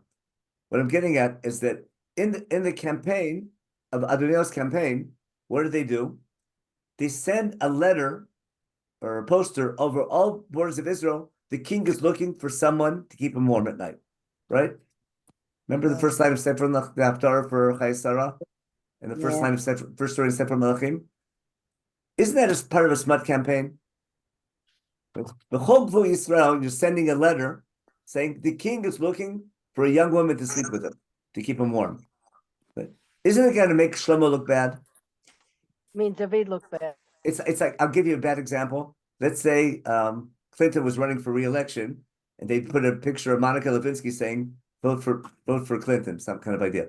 What I'm getting at is that in the campaign of Adoniyahu's campaign, what do? They send a letter or a poster over all borders of Israel. The king is looking for someone to keep him warm at night, right? Remember the first line of Sefer the Haftarah for Chayei Sarah, and the first line of first story in Sefer Menachem? Isn't that as part of a smut campaign? The whole Gvul Yisrael, you're sending a letter saying the king is looking for a young woman to sleep with him, to keep him warm. But isn't it going to make Shlomo look bad? I mean, David looked bad. It's like, I'll give you a bad example. Let's say Clinton was running for re-election, and they put a picture of Monica Lewinsky saying vote for Clinton, some kind of idea.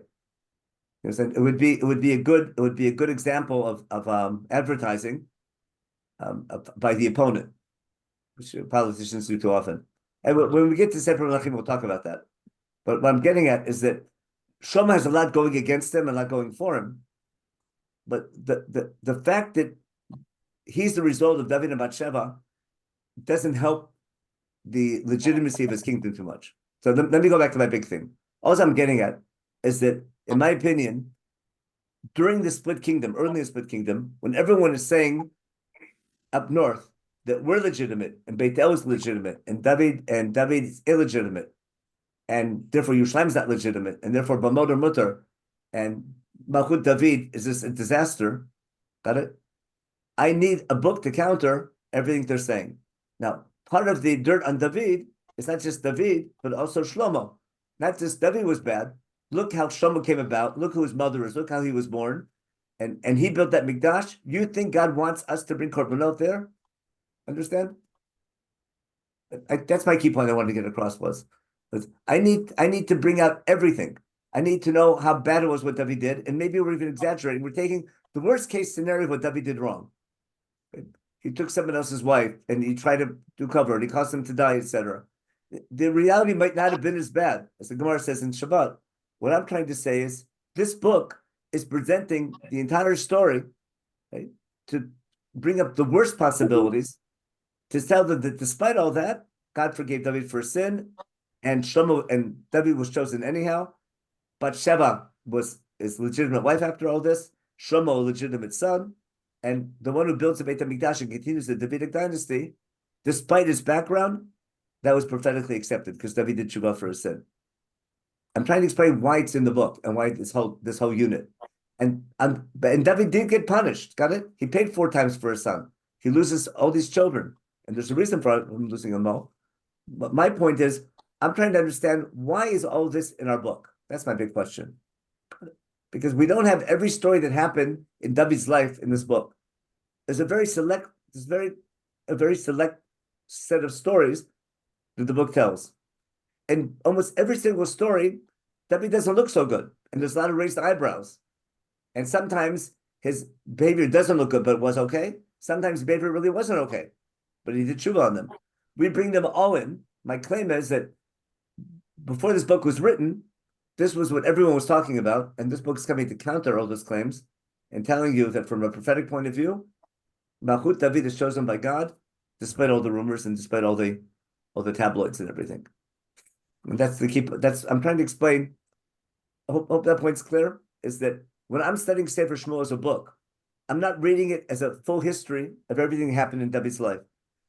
It would be a good example of advertising by the opponent, which politicians do too often. And when we get to Sefer Menachem, we'll talk about that. But what I'm getting at is that Shlomo has a lot going against him and a lot going for him. But the fact that he's the result of David and Bathsheba doesn't help the legitimacy of his kingdom too much. So let me go back to my big thing. All I'm getting at is that, in my opinion, during the split kingdom, early in the split kingdom, when everyone is saying up north that we're legitimate and Beit El is legitimate and David is illegitimate, and therefore Yerushalayim is not legitimate, and therefore Bamod Mutter and Malchut David is this a disaster. Got it? I need a book to counter everything they're saying. Now, part of the dirt on David is not just David, but also Shlomo. Not just David was bad. Look how Shlomo came about. Look who his mother is. Look how he was born. And he built that Mikdash. You think God wants us to bring korbanot there? Understand? That's my key point I wanted to get across was I need to bring out everything. I need to know how bad it was what David did, and maybe we're even exaggerating. We're taking the worst case scenario of what David did wrong. He took someone else's wife and he tried to do cover, and he caused him to die, etc. The reality might not have been as bad as the Gemara says in Shabbat. What I'm trying to say is this book is presenting the entire story, right, to bring up the worst possibilities, to tell them that despite all that, God forgave David for sin, and Shlomo and David was chosen anyhow. Bathsheba was his legitimate wife after all this. Shlomo, a legitimate son, and the one who builds the Beit HaMikdash and continues the Davidic dynasty, despite his background, that was prophetically accepted because David did tshuva for his sin. I'm trying to explain why it's in the book and why this whole unit. And David did get punished. Got it? He paid 4 times for his son. He loses all these children, and there's a reason for him losing them all. But my point is, I'm trying to understand why is all this in our book. That's my big question. Because we don't have every story that happened in David's life in this book. There's a very select set of stories that the book tells. And almost every single story, David doesn't look so good. And there's a lot of raised eyebrows. And sometimes his behavior doesn't look good, but it was okay. Sometimes his behavior really wasn't okay, but he did tshuva on them. We bring them all in. My claim is that before this book was written, this was what everyone was talking about, and this book is coming to counter all those claims and telling you that from a prophetic point of view, Malchut David is chosen by God, despite all the rumors and despite all the tabloids and everything. And that's the key. I'm trying to explain. I hope that point's clear. Is that when I'm studying Sefer Shmuel as a book, I'm not reading it as a full history of everything that happened in David's life.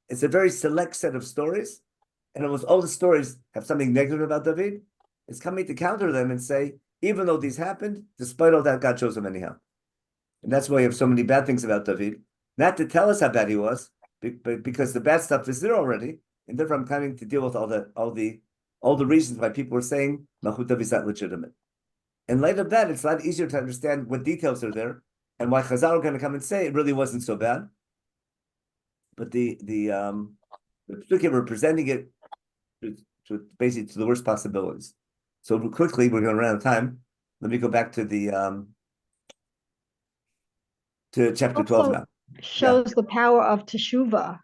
It's a very select set of stories, and almost all the stories have something negative about David. It's coming to counter them and say, even though these happened, despite all that, God chose him anyhow. And that's why you have so many bad things about David. Not to tell us how bad he was, but because the bad stuff is there already, and therefore I'm coming to deal with all the reasons why people are saying Malchut David is not legitimate. In light of that, it's a lot easier to understand what details are there and why Chazal are going to come and say it really wasn't so bad. But the Psukim were presenting it to basically to the worst possibilities. So quickly, we're going to run out of time. Let me go back to the to chapter 12 now. Shows the power of teshuvah,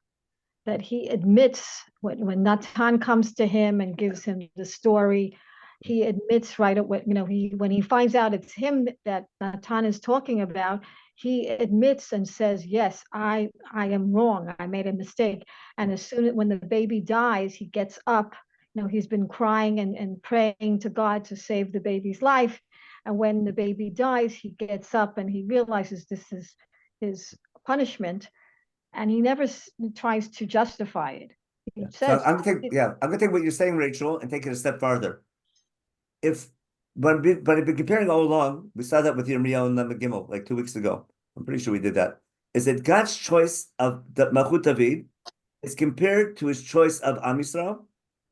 that he admits when Natan comes to him and gives him the story, he admits right away, when he finds out it's him that Natan is talking about, he admits and says, yes, I am wrong. I made a mistake. And as soon as when the baby dies, he gets up. He's been crying and praying to God to save the baby's life. And when the baby dies, he gets up and he realizes this is his punishment, and he never tries to justify it. He says, so I'm gonna take what you're saying, Rachel, and take it a step farther. But I've been comparing all along, we saw that with Yirmiyahu and Lamed Gimel like 2 weeks ago. I'm pretty sure we did that. Is that God's choice of the Malchut David is compared to his choice of Am Yisrael,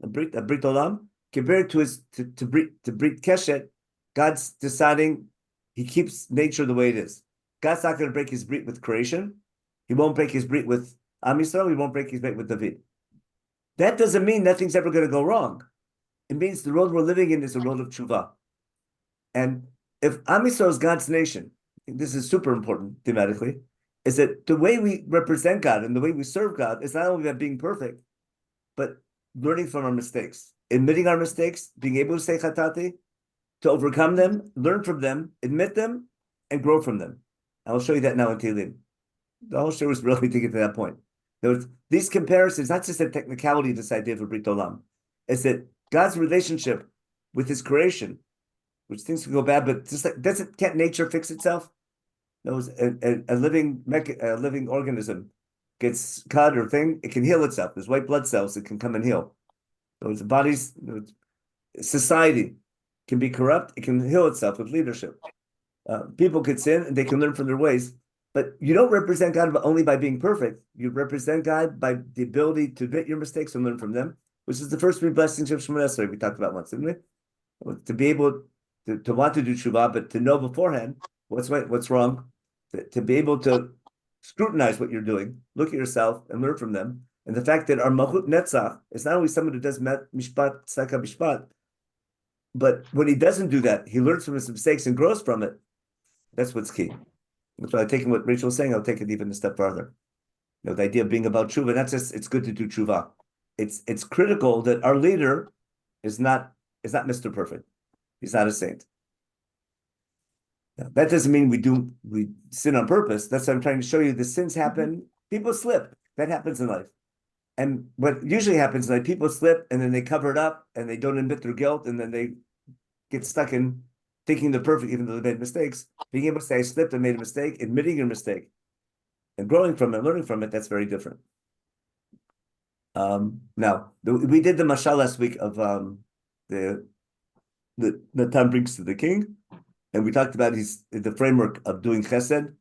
a Brit Olam, compared to his to Brit Keshet. God's deciding he keeps nature the way it is. God's not going to break his Brit with creation. He won't break his Brit with Am Yisrael. He won't break his Brit with David. That doesn't mean nothing's ever going to go wrong. It means the world we're living in is a world of tshuva. And if Am Yisrael is God's nation, this is super important thematically, is that the way we represent God and the way we serve God is not only about being perfect, but learning from our mistakes, admitting our mistakes, being able to say chatati, to overcome them, learn from them, admit them, and grow from them. And I'll show you that now in Tehillim. The whole show is really to get to that point. These comparisons, not just a technicality of this idea of a Brit Olam, is that God's relationship with his creation, which things can go bad, but just like can't nature fix itself? No, a living organism gets cut or thing, it can heal itself. There's white blood cells that can come and heal. So the body's society can be corrupt, it can heal itself with leadership. People could sin and they can learn from their ways, but you don't represent God only by being perfect. You represent God by the ability to admit your mistakes and learn from them, which is the first 3 blessings of Shemoneh Esrei we talked about once, didn't we? To be able to want to do tshuva, but to know beforehand what's right, what's wrong, to be able to scrutinize what you're doing, look at yourself and learn from them. And the fact that our Malchut Netzach is not only someone who does mishpat, tzedakah, mishpat, but when he doesn't do that, he learns from his mistakes and grows from it. That's what's key. That's why I'm taking what Rachel was saying, I'll take it even a step further. The idea of being about tshuva, not just it's good to do tshuva. It's critical that our leader is not Mr. Perfect. He's not a saint. Now, that doesn't mean we sin on purpose. That's what I'm trying to show you. The sins happen. People slip. That happens in life. And what usually happens is like people slip and then they cover it up and they don't admit their guilt and then they get stuck in thinking they're perfect even though they made mistakes. Being able to say, I slipped, I made a mistake, admitting your mistake and growing from it, learning from it, that's very different. Now, we did the mashal last week of the Natan brings to the king, and we talked about the framework of doing chesed.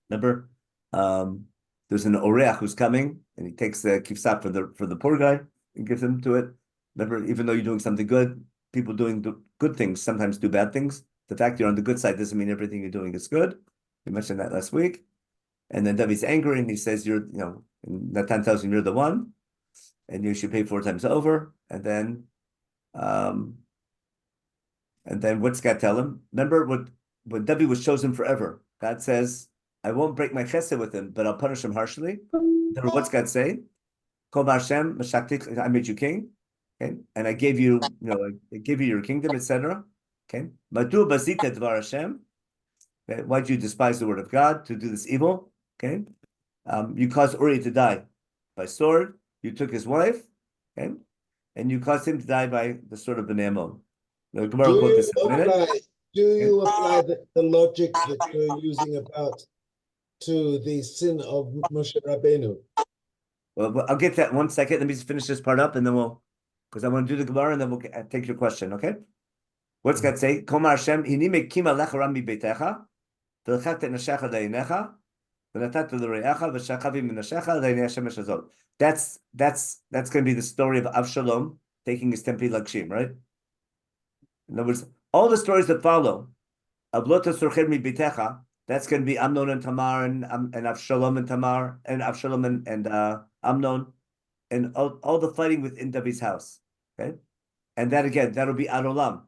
Remember, there's an oreach who's coming, and he takes the kifsat for the poor guy and gives him to it. Remember, even though you're doing something good, people doing good things sometimes do bad things. The fact you're on the good side doesn't mean everything you're doing is good. We mentioned that last week. And then David's angry, and he says, Natan tells him you're the one, and you should pay 4 times over. And then what's God tell him? Remember when David was chosen forever, God says, I won't break my chesed with him, but I'll punish him harshly. Remember what's God say? Kol Hashem, I made you king, okay? And I gave you, I gave you your kingdom, etc. Okay. Madu bazita dvar Hashem. Why'd you despise the word of God to do this evil? Okay. You caused Uri to die by sword. You took his wife, okay, and you caused him to die by the sword of Bnei Ammon. The Gemara will quote this in a minute. Do you apply the logic that you're using about to the sin of Moshe Rabbeinu? Well, I'll get that 1 second. Let me just finish this part up, and then because I want to do the Gemara, and then we'll take your question. Okay. What's God say? Komar Hashem, hini mekim alech ram mi beitecha, v'lechat et nashecha leinecha, v'natat l'reacha, v'shachavim minashecha leine Hashem eshazot. That's going to be the story of Avshalom taking his temple Lakshim, right? In other words, all the stories that follow of Lo tasurcher mi beitecha, that's going to be Amnon and Tamar and Avshalom and Tamar and Avshalom and Amnon and all the fighting within David's house. Okay, and that again, that'll be Adolam.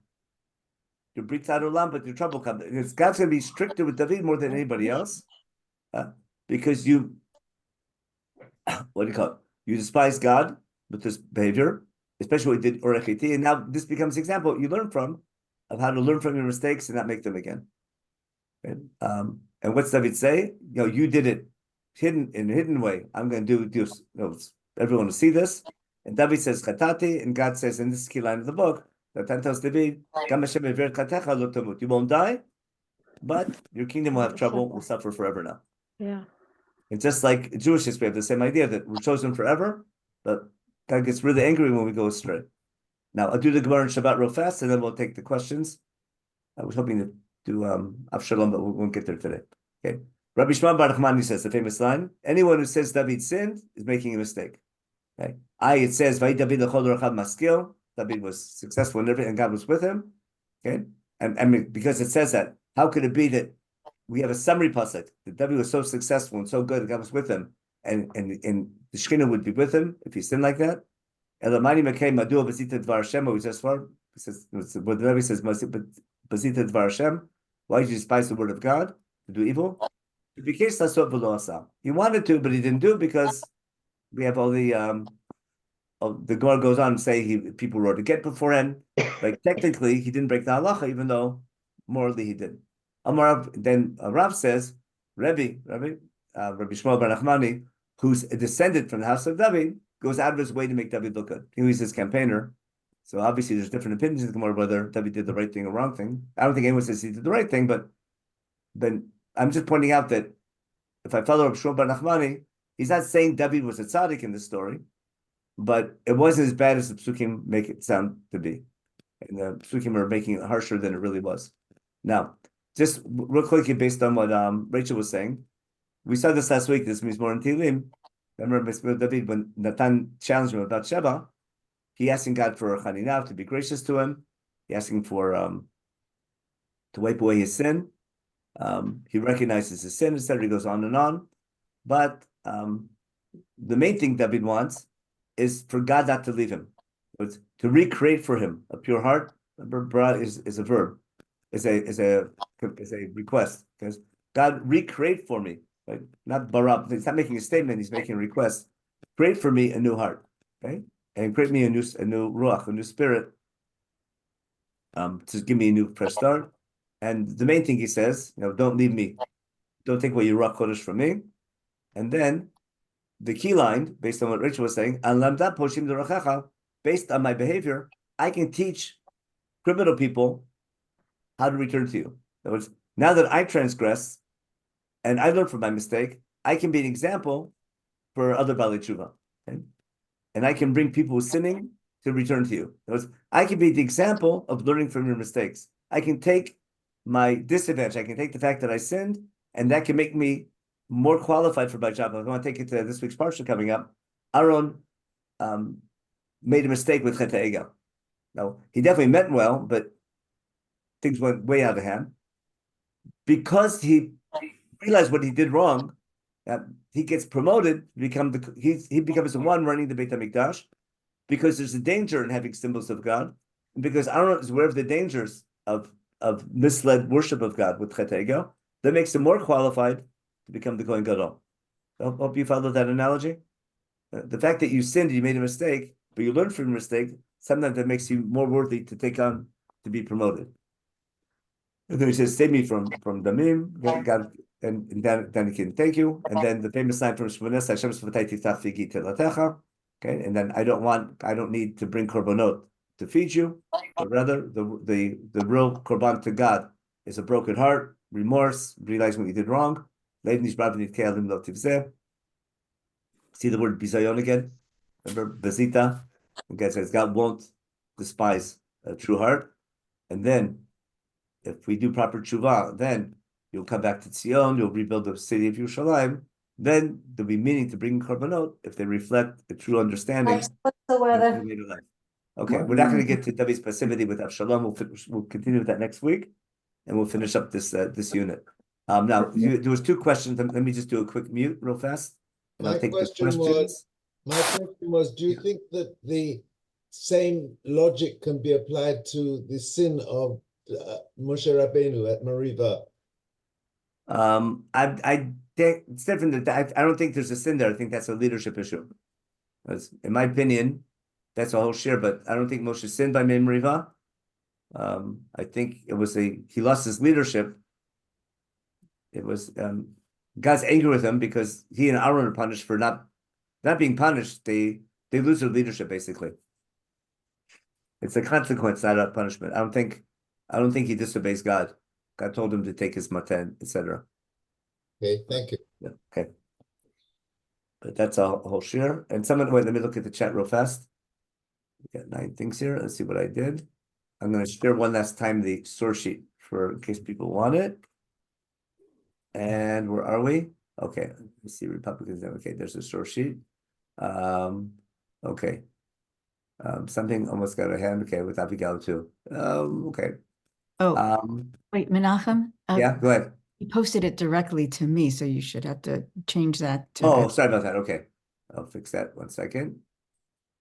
Your Brit's Adolam, but your trouble comes. Because God's going to be stricter with David more than anybody else, because you, what do you call it? You despise God with this behavior, especially what you did Orechiti, and now this becomes an example you learn from of how to learn from your mistakes and not make them again. Okay? And what's David say? You did it in a hidden way. I'm going to do everyone to see this. And David says Chatati, and God says in this key line of the book, Natan tells David, "Gam Hashem mever chatecha lo tamut." You won't die, but your kingdom will have trouble, will suffer forever now. Yeah. It's just like Jewish history, we have the same idea that we're chosen forever, but God gets really angry when we go astray. Now, I'll do the Gemara and Shabbat real fast, and then we'll take the questions. I was hoping to do Avshalom, but we won't get there today. Okay. Rabbi Shimon Bar Nachmani says the famous line: anyone who says David sinned is making a mistake. Okay. It says Vay David lechol orchav maskil. David was successful in everything, and God was with him. Okay, and because it says that, how could it be that we have a summary pasuk that David was so successful and so good, and God was with him, and the Shekhinah would be with him if he sinned like that? Elamani Mekei Madu Basita Dvar Hashem. We just far says what the Rabbi says Basita Dvar Hashem. Why did you despise the word of God to do evil? He wanted to, but he didn't do it because we have all the Gemara goes on to say people wrote a get beforehand. Like technically, he didn't break the halacha, even though morally he did. Then Rav says, Rabbi Shmuel Bar Nachmani, who's a descendant from the house of David, goes out of his way to make David look good. He was his campaigner. So obviously there's different opinions in the Gemara whether David did the right thing or wrong thing. I don't think anyone says he did the right thing, but then I'm just pointing out that if I follow Rabbi Shmuel Bar Nachmani, he's not saying David was a tzaddik in the story, but it wasn't as bad as the psukim make it sound to be. And the psukim are making it harsher than it really was. Now, just real quickly, based on what Rachel was saying, we saw this last week. This means more in Tehillim. Remember, David, when Natan challenged him about Sheba, he asking God for Chaninav to be gracious to him. He asking for to wipe away his sin. He recognizes his sin, etc. He goes on and on. But the main thing David wants is for God not to leave him. It's to recreate for him a pure heart. Bara is a verb, is a request. Because God recreate for me, right? Not bara. He's not making a statement. He's making a request. Create for me a new heart, okay? And create me a new ruach, a new spirit. To give me a new fresh start. And the main thing he says, don't leave me. Don't take away your ruach kodesh from me. And then the key line, based on what Rachel was saying, based on my behavior, I can teach criminal people how to return to you. In other words, now that I transgress and I learn from my mistake, I can be an example for other Baalei Tshuva. Okay? And I can bring people who are sinning to return to you. In other words, I can be the example of learning from your mistakes. I can take my disadvantage. I can take the fact that I sinned, and that can make me more qualified for my job. I want to take it to this week's parsha coming up. Aaron made a mistake with Chet HaEgel. Now, he definitely meant well, but things went way out of hand. Because he realized what he did wrong, he gets promoted to become he becomes the one running the Beit HaMikdash, because there's a danger in having symbols of God, and because Aaron is aware of the dangers of misled worship of God with Chet HaEgel, that makes him more qualified to become the Kohen Gadol. I hope you follow that analogy. The fact that you sinned, you made a mistake, but you learned from your mistake, sometimes that makes you more worthy to take on, to be promoted. And then he says, save me from Damim, God, and then he can thank you. And then the famous line from Shmones, Hashem Sfatay Tiftach Figi Telatecha. Okay, and then I don't need to bring korbanot to feed you, but rather the real korban to God is a broken heart, remorse, realizing what you did wrong. See the word bizayon again. Remember bezita. God says God won't despise a true heart. And then, if we do proper tshuva, then you'll come back to Tzion. You'll rebuild the city of Yerushalayim. Then there'll be meaning to bring korbanot if they reflect the true understanding of the later life. Okay, we're not going to get to David's passivity with Avshalom. We'll continue with that next week, and we'll finish up this unit. Now, there was two questions. Let me just do a quick mute real fast. My question was, do you think that the same logic can be applied to the sin of Moshe Rabbeinu at Meribah? I think it's different. I don't think there's a sin there. I think that's a leadership issue. In my opinion, that's a whole share, but I don't think Moshe sinned by Meribah. I think it was he lost his leadership. It was God's angry with him because he and Aaron are punished for not being punished. They lose their leadership basically. It's a consequence, not a punishment. I don't think he disobeys God. God told him to take his matan, etc. Okay, thank you. Yeah, okay. But that's a whole share. And someone, wait, let me look at the chat real fast. We got 9 things here. Let's see what I did. I'm going to share one last time the source sheet for in case people want it. And where are we? Okay, let's see Republicans. Okay, there's a source sheet. Okay. Something almost got a hand. Okay, with Abigail too. Okay. Oh, wait, Menachem? Yeah, go ahead. You posted it directly to me, so you should have to change that to. Oh, sorry about that. Okay. I'll fix that 1 second.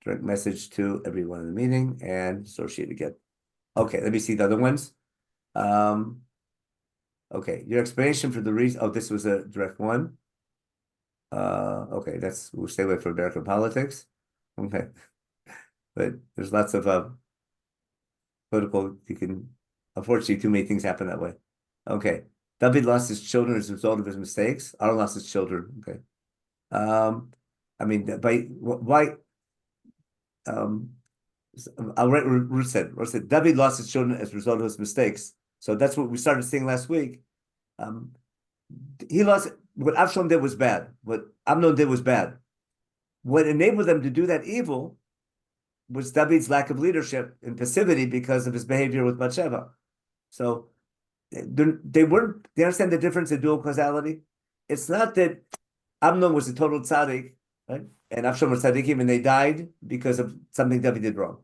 Direct message to everyone in the meeting and source sheet again. Okay, let me see the other ones. Okay, your explanation for the reason. Oh, this was a direct one. Okay, we'll stay away from American politics. Okay. But there's lots of political, unfortunately, too many things happen that way. Okay. David lost his children as a result of his mistakes. Aaron lost his children. Okay. I mean, why? I'll write what Ruth said. Ruth said, David lost his children as a result of his mistakes. So that's what we started seeing last week. He lost, what Avshalom did was bad. What Amnon did was bad. What enabled them to do that evil was David's lack of leadership and passivity because of his behavior with Bathsheba. So they understand the difference in dual causality. It's not that Amnon was a total tzaddik, right? And Avshalom was tzaddikim, and they died because of something David did wrong.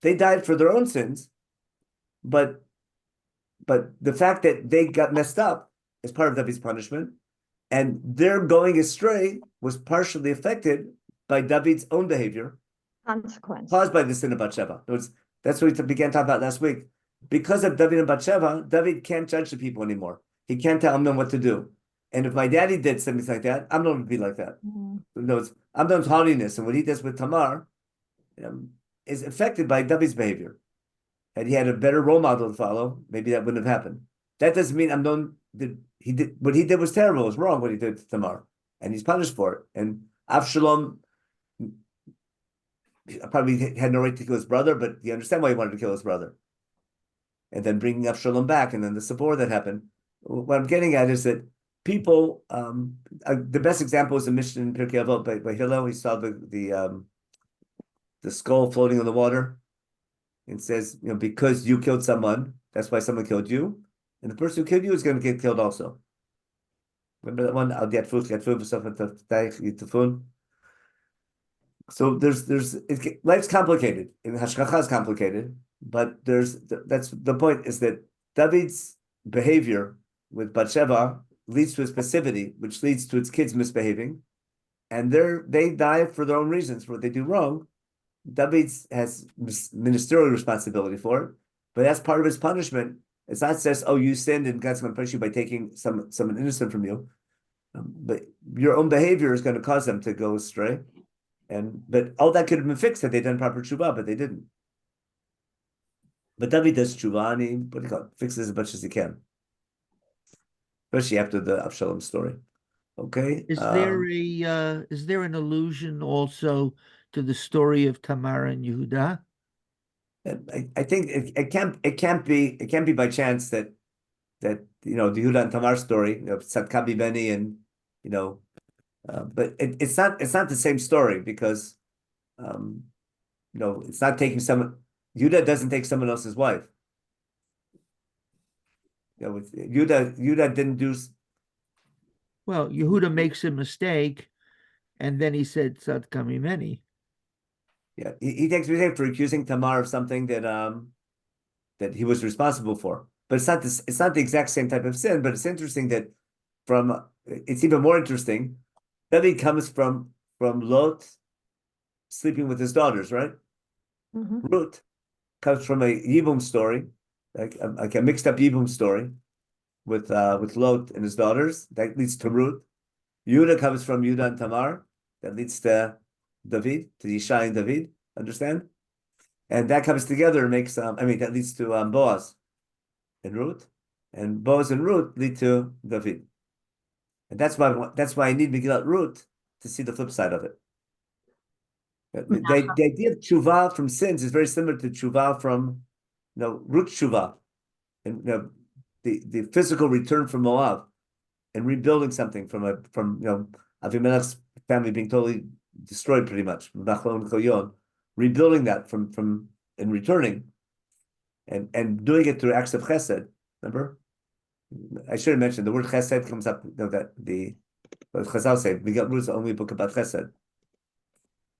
They died for their own sins, but the fact that they got messed up is part of David's punishment, and their going astray was partially affected by David's own behavior, consequence caused by the sin of Bathsheba. That's what we began talking about last week. Because of David and Bathsheba, David can't judge the people anymore. He can't tell Amnon what to do. And if my daddy did something like that, Amnon would be like that. It's Amnon's haughtiness and what he does with Tamar is affected by David's behavior. Had he had a better role model to follow, maybe that wouldn't have happened. That doesn't mean Amnon did what he did was terrible. It was wrong what he did to Tamar, and he's punished for it. And Avshalom probably had no right to kill his brother, but you understand why he wanted to kill his brother. And then bringing Avshalom back, and then the support that happened. What I'm getting at is that people, the best example is a mission in Pirkei Avot by Hillel. He saw the skull floating on the water. It says, because you killed someone, that's why someone killed you, and the person who killed you is going to get killed also. Remember that one? So life's complicated, and hashgacha is complicated, but that's the point is that David's behavior with Bathsheba leads to his passivity, which leads to his kids misbehaving, and they die for their own reasons for what they do wrong. David has ministerial responsibility for it, but that's part of his punishment. It's not just, oh, you sinned and God's going to punish you by taking someone innocent from you, but your own behavior is going to cause them to go astray. But all that could have been fixed had they done proper tshuva, but they didn't. But David does tshuva and he fixes as much as he can, especially after the Avshalom story. Okay. Is there an allusion also to the story of Tamar and Yehuda? I think it can't be by chance that the Yehuda and Tamar story, Tzadkabi Beni, and but it's not the same story because it's not taking someone. Yehuda doesn't take someone else's wife. Yehuda didn't do. Well, Yehuda makes a mistake, and then he said Tzadkami Meni. Yeah, he takes mistake for accusing Tamar of something that he was responsible for. But it's not the exact same type of sin. But it's interesting that it's even more interesting. David comes from Lot sleeping with his daughters, right? Mm-hmm. Ruth comes from a Yibum story, like a mixed up Yibum story with Lot and his daughters. That leads to Ruth. Yehuda comes from Yehuda and Tamar. That leads to David, to Yishai and David, understand? And that comes together and makes, that leads to Boaz and Ruth. And Boaz and Ruth lead to David. And that's why I need Megillat Ruth to see the flip side of it. The idea of tshuva from sins is very similar to tshuva from, root tshuva, and the physical return from Moab, and rebuilding something from Avimelech's family being totally destroyed, pretty much, rebuilding that from and returning, and doing it through acts of chesed. Remember, I should have mentioned the word chesed comes up. That the Chazal say Migat Ruz is only a book about chesed.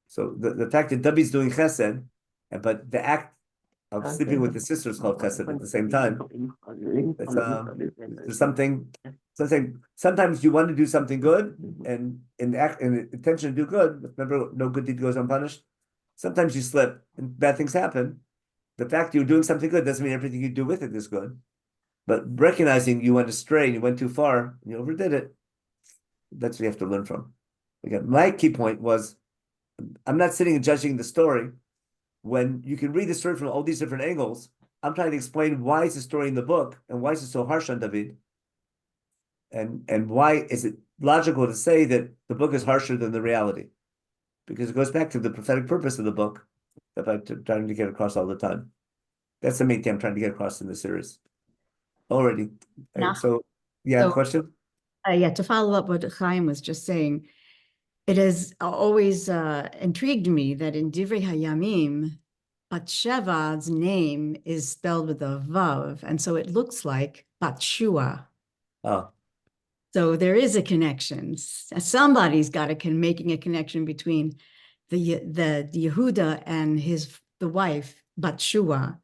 So the fact that David's doing chesed, but the act of sleeping with the sister is called chesed at the same time. There's something. Sometimes you want to do something good, and in the intention to do good. Remember, no good deed goes unpunished. Sometimes you slip, and bad things happen. The fact you're doing something good doesn't mean everything you do with it is good. But recognizing you went astray, you went too far, you overdid it. That's what you have to learn from. Again, my key point was, I'm not sitting and judging the story. When you can read the story from all these different angles, I'm trying to explain why is the story in the book and why is it so harsh on David, and why is it logical to say that the book is harsher than the reality, because it goes back to the prophetic purpose of the book that I'm trying to get across all the time. That's the main thing I'm trying to get across in the series. Already, so question. To follow up what Chaim was just saying, it has always intrigued me that in Divrei Hayamim, Batsheva's name is spelled with a vav, and so it looks like Batshua. Oh. So there is a connection. Somebody's got making a connection between the Yehuda and the wife Batshua,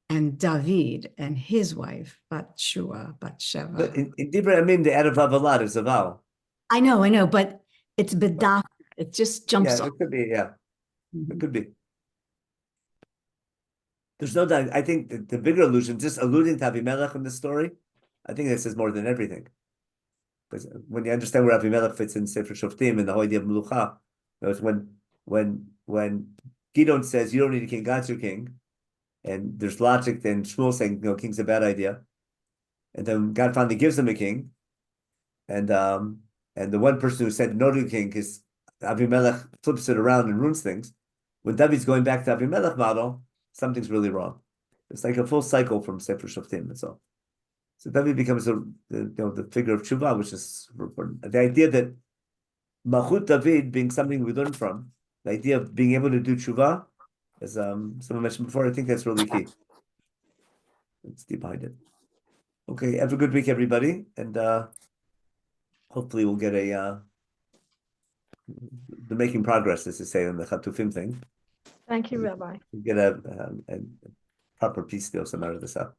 and David and his wife Batshua, Batsheva. But in Divrei Hayamim, the added vav a lot is a vowel. I know, but it's bedaf. It just jumps off. It could be, it could be. There's no doubt. I think the bigger illusion, just alluding to Avimelech in the story, I think this is more than everything. Because when you understand where Avimelech fits in Sefer Shoftim and the whole idea of Melucha, when Gidon says you don't need a king, God's your king, and there's logic, then Shmuel saying king's a bad idea, and then God finally gives him a king, and the one person who said no to the king is Avimelech flips it around and ruins things. When David's going back to Avimelech model, something's really wrong. It's like a full cycle from Sefer Shoftim. That's all. So David becomes the figure of tshuva, which is the idea that Malchut David being something we learn from. The idea of being able to do tshuva, as someone mentioned before, I think that's really key. It's deep behind it. Okay, have a good week, everybody, and hopefully we'll get the making progress, as they say, on the Chatufim thing. Thank you, Rabbi. Get a proper peace deal some out of this up.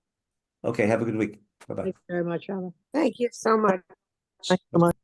Okay, have a good week. Bye-bye. Thank you very much, Rabbi. Thank you so much. Thank you so much.